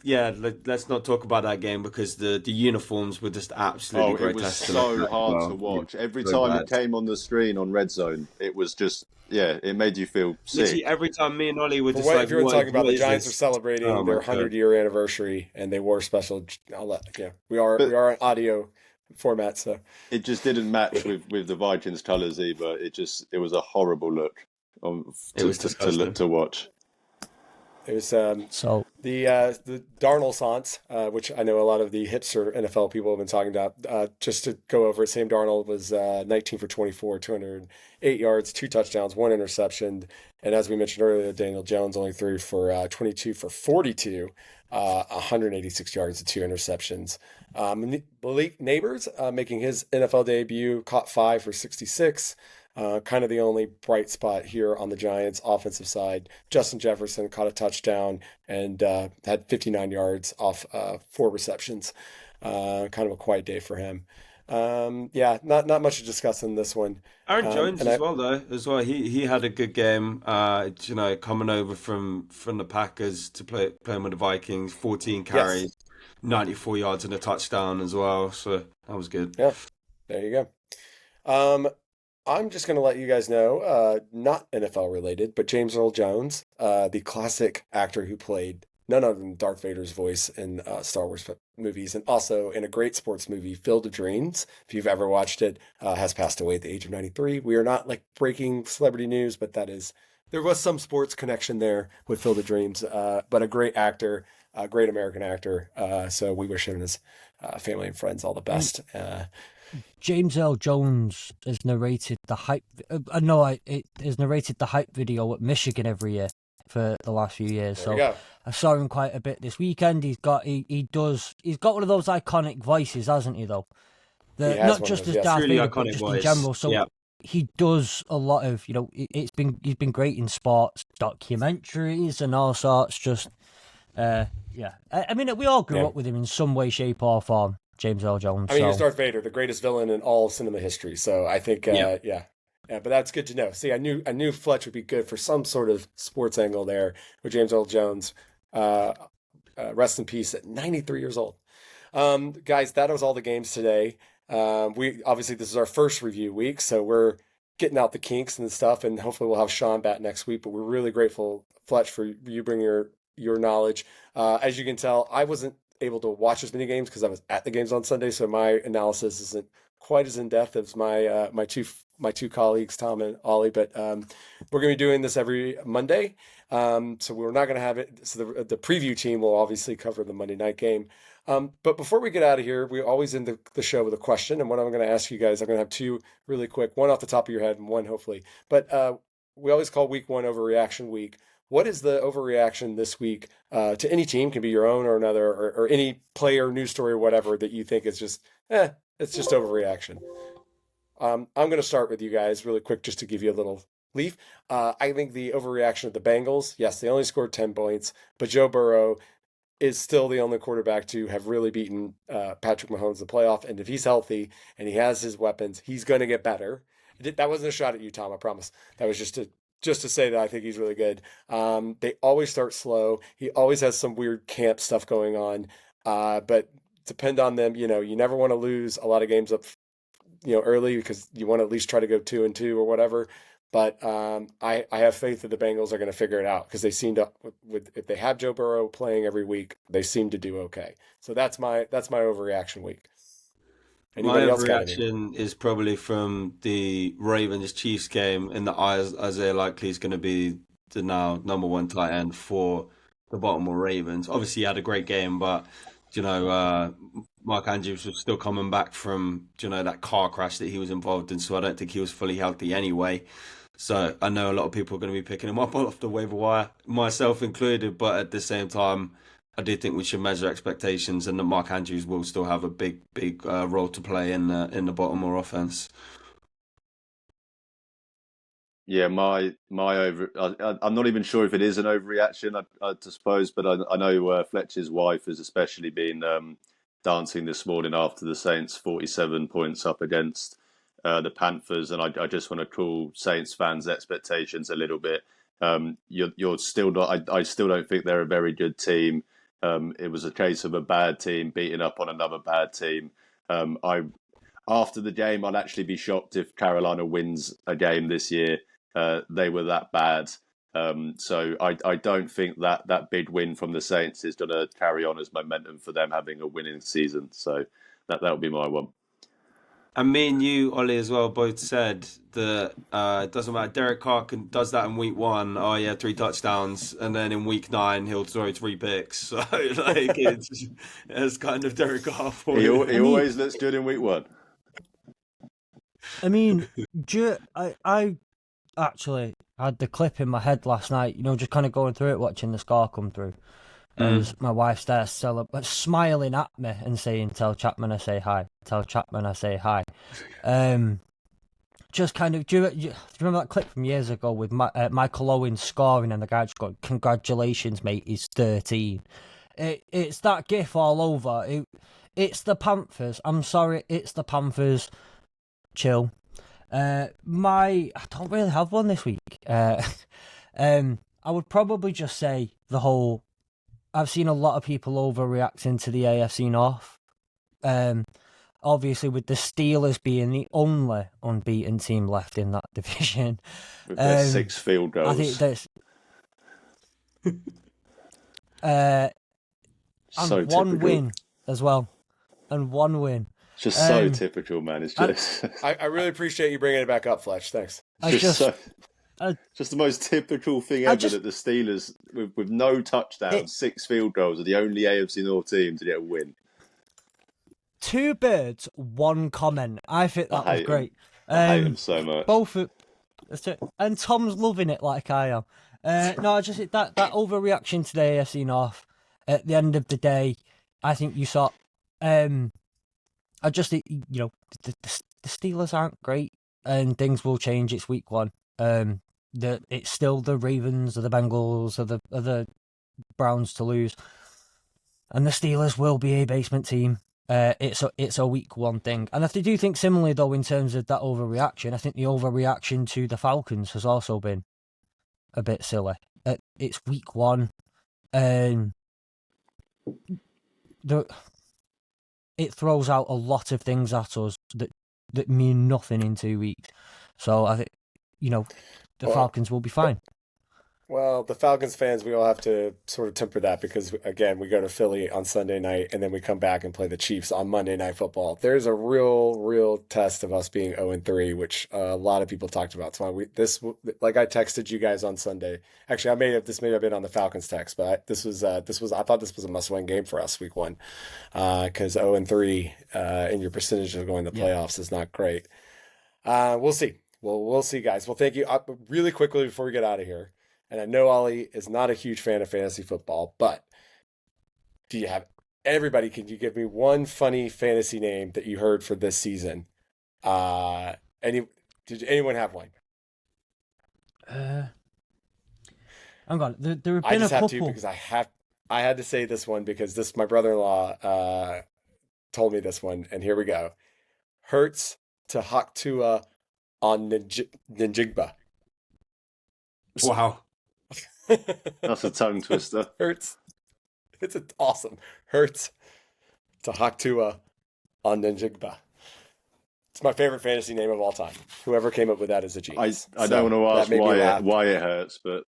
let's not talk about that game because the uniforms were just absolutely Oh, it was grotesque to look so at as hard well. to watch. Every So time bad. it came on the screen on Red Zone, it was just, yeah, it made you feel Literally sick. every time me and Ollie were For just what, like, if you were talking about, what the is Giants are this? celebrating Oh my their God. 100-year anniversary, and they wore special. I'll let, yeah, we are But an audio format, so it just didn't match with the Vikings colours either. It was a horrible look It was disgusting. to watch. it was So, the Darnold-sance, which I know a lot of the hipster NFL people have been talking about. Just to go over it, Sam Darnold was 19 for 24, 208 yards, 2 touchdowns, 1 interception. And as we mentioned earlier, Daniel Jones only threw for 22 for 42, 186 yards and 2 interceptions. Malik Neighbors making his NFL debut, caught 5 for 66. Kind of the only bright spot here on the Giants' offensive side. Justin Jefferson caught a touchdown and had 59 yards off 4 receptions. Kind of a quiet day for him. Yeah, not much to discuss in this one. Aaron Jones And as well, though, as well. He had a good game. Coming over from the Packers to playing with the Vikings, 14 yes, carries, 94 yards and a touchdown as well. So that was good. yeah, there you go. I'm just going to let you guys know, not NFL related, but James Earl Jones, the classic actor who played none other than Darth Vader's voice in Star Wars movies, and also in a great sports movie, Field of Dreams. If you've ever watched it, has passed away at the age of 93. We are not like breaking celebrity news, but there was some sports connection there with Field of Dreams. But a great actor, a great American actor. So we wish him and his family and friends all the best. James L. Jones has narrated the hype. It has narrated the hype video at Michigan every year for the last few years. There we So go. I saw him quite a bit this weekend. He's got one of those iconic voices, hasn't he? Though He has not one of just those, as yes. Darth Truly Vader, but iconic just in voice. general. So Yeah. he does a lot of he's been great in sports documentaries and all sorts. Just yeah. I mean, we all grew Yeah. up with him in some way, shape, or form. James L. Jones. I mean, he was So Darth Vader, the greatest villain in all of cinema history. So I think, Yeah. yeah. But that's good to know. See, I knew Fletch would be good for some sort of sports angle there with James Earl Jones. Uh, rest in peace at 93 years old. Guys, that was all the games today. We obviously this is our first review week, so we're getting out the kinks and stuff, and hopefully we'll have Sean back next week. But we're really grateful, Fletch, for you bringing your knowledge. As you can tell, I wasn't able to watch as many games because I was at the games on Sunday, so my analysis isn't quite as in depth as my two colleagues, Tom and Ollie. But we're going to be doing this every Monday, so we're not going to have it. So the preview team will obviously cover the Monday night game. But before we get out of here, we always end the show with a question, and what I'm going to ask you guys, I'm going to have two really quick, one off the top of your head and one hopefully. But we always call week one overreaction week. What is the overreaction this week to any team? Can be your own or another, or any player, news story, or whatever that you think is just, it's just overreaction. I'm going to start with you guys really quick just to give you a little leaf. I think the overreaction of the Bengals, yes, they only scored 10 points, but Joe Burrow is still the only quarterback to have really beaten Patrick Mahomes in the playoff. And if he's healthy and he has his weapons, he's going to get better. That wasn't a shot at you, Tom, I promise. That was just to say that I think he's really good. They always start slow. He always has some weird camp stuff going on. But depend on them. You never want to lose a lot of games up, early because you want to at least try to go 2-2 or whatever. But I have faith that the Bengals are going to figure it out because they seem to, if they have Joe Burrow playing every week, they seem to do okay. So that's my overreaction week. Anybody My else got any? overreaction is probably from the Ravens Chiefs game in that Isaiah Likely is going to be the now number one tight end for the Baltimore Ravens. Obviously, he had a great game, but Mark Andrews was still coming back from that car crash that he was involved in, so I don't think he was fully healthy anyway. So I know a lot of people are going to be picking him up off the waiver wire, myself included. But at the same time, I do think we should measure expectations, and that Mark Andrews will still have a big role to play in the Baltimore offense. Yeah, my over. I'm not even sure if it is an overreaction. I suppose, but I know Fletcher's wife has especially been dancing this morning after the Saints 47 points up against the Panthers, and I just want to cool Saints fans' expectations a little bit. You're still not. I still don't think they're a very good team. It was a case of a bad team beating up on another bad team. I After the game, I'd actually be shocked if Carolina wins a game this year. They were that bad. So I don't think that big win from the Saints is going to carry on as momentum for them having a winning season. So that would be my one. And me and you, Ollie, as well, both said that it doesn't matter. Derek Carr does that in week 1. Oh, yeah, 3 touchdowns. And then in week 9, he'll throw 3 picks. So, like, it's kind of Derek Carr for He you. always looks good in week 1. I mean, I actually had the clip in my head last night, just kind of going through it, watching the score come through. As my wife's there smiling at me and saying, "Tell Chapman I say hi. Tell Chapman I say hi." Just kind of, do you remember that clip from years ago with Michael Owen scoring and the guy just going, "Congratulations, mate, he's 13." It's that gif all over. It's the Panthers. I'm sorry, it's the Panthers. Chill. I don't really have one this week. I would probably just say I've seen a lot of people overreacting to the AFC North. Obviously, with the Steelers being the only unbeaten team left in that division. With their 6 field goals. I think there's... so and one typical. win as well. And one win. It's just so typical, man. It's just... I really appreciate you bringing it back up, Fletch. Thanks. Just the most typical thing ever that the Steelers, with no touchdowns, 6 field goals, are the only AFC North team to get a win. 2 birds, 1 comment. I think that was great. I hate them so much. And Tom's loving it like I am. No, just that overreaction to the AFC North. At the end of the day, I think you saw. The Steelers aren't great, and things will change. It's week 1. It's still the Ravens or the Bengals or the Browns to lose, and the Steelers will be a basement team. It's a week 1 thing, and if they do think similarly though in terms of that overreaction, I think the overreaction to the Falcons has also been a bit silly. It's week 1, it throws out a lot of things at us that mean nothing in 2 weeks. So I think the Falcons will be fine. Well, the Falcons fans, we all have to sort of temper that because, again, we go to Philly on Sunday night and then we come back and play the Chiefs on Monday Night Football. There's a real test of us being 0-3, which a lot of people talked about. So like I texted you guys on Sunday. Actually, this may have been on the Falcons text, but I thought this was a must-win game for us week 1 because 0-3 in your percentage of going to the playoffs is not great. We'll see. We'll see, guys. Well, thank you. Really quickly before we get out of here. And I know Ollie is not a huge fan of fantasy football, but can you give me one funny fantasy name that you heard for this season? Did anyone have one? Hang on, there have been a couple. I just have to because I had to say this one because my brother-in-law told me this one, and here we go. Hurts to Haktua on Ninjigba. Wow. That's a tongue twister. Hurts. It's awesome. Hurts to Haktua on Ninjigba. It's my favorite fantasy name of all time. Whoever came up with that is a genius. I don't want to ask why it hurts, but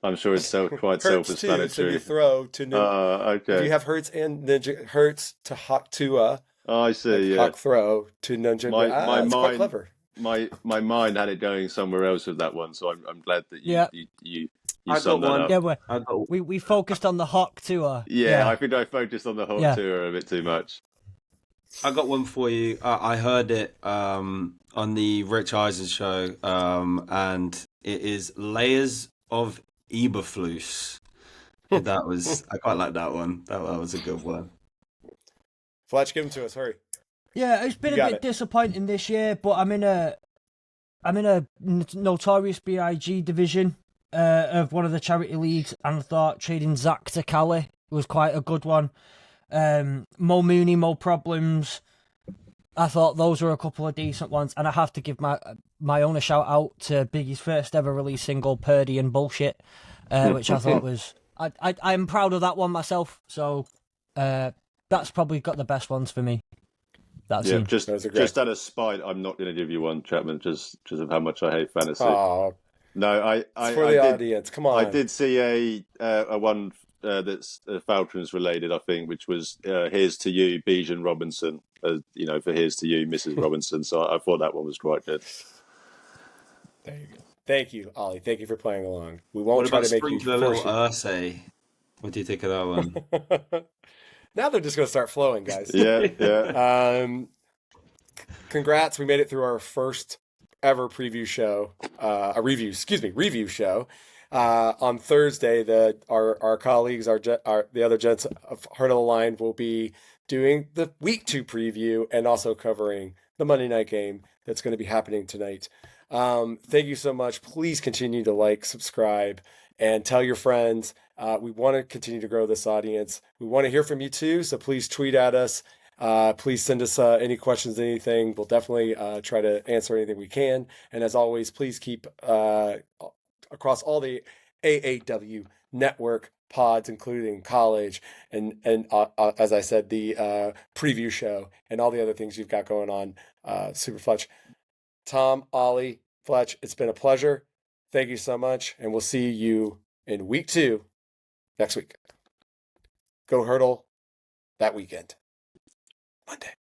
I'm sure it's quite self-explanatory. So you throw to okay. If you have Hurts and Ninja, Hurts to Haktua. Oh, I see. Hawk throw to Ninjigba. It's quite clever. My mind had it going somewhere else with that one, so I'm glad that you summed that up. Yeah, we focused on the Hawk tour. I think I focused on the Hawk tour a bit too much. I got one for you. I heard it on the Rich Eisen show, and it is layers of Eberflus. I quite like that one. That was a good one. Fletch, give them to us. Hurry. Yeah, it's been You a got bit it. disappointing this year, but I'm in a notorious BIG division of one of the charity leagues, and I thought trading Zach to Cali was quite a good one. Mo Mooney, Mo Problems. I thought those were a couple of decent ones, and I have to give my own a shout out to Biggie's first ever release single, Purdy and Bullshit, which I thought was I'm proud of that one myself. So that's probably got the best ones for me that I've Yeah, seen. just out of spite, I'm not going to give you one, Chapman, just of how much I hate fantasy. Oh, No, it's for the audience. Come on. I did see a one that's Falcons related, I think, which was "Here's to You, Bijan Robinson." For "Here's to You, Mrs. Robinson." So I thought that one was quite good. There you go. Thank you, Ollie. Thank you for playing along. We What won't try about to make you sprinkle a little force you. Ursay? What do you think of that one? Now they're just going to start flowing, guys. Yeah. Congrats. We made it through our first ever preview show, review show. On Thursday, our colleagues, the other gents of Heart of the Line will be doing the week 2 preview and also covering the Monday night game that's going to be happening tonight. Thank you so much. Please continue to like, subscribe, and tell your friends. We want to continue to grow this audience. We want to hear from you too, so please tweet at us. Please send us any questions, anything. We'll definitely try to answer anything we can. And as always, please keep across all the AAW network pods, including college and as I said, the preview show and all the other things you've got going on. Super Fletch, Tom, Ollie, Fletch, it's been a pleasure. Thank you so much, and we'll see you in week 2 next week. Go Hurdle that weekend. Monday.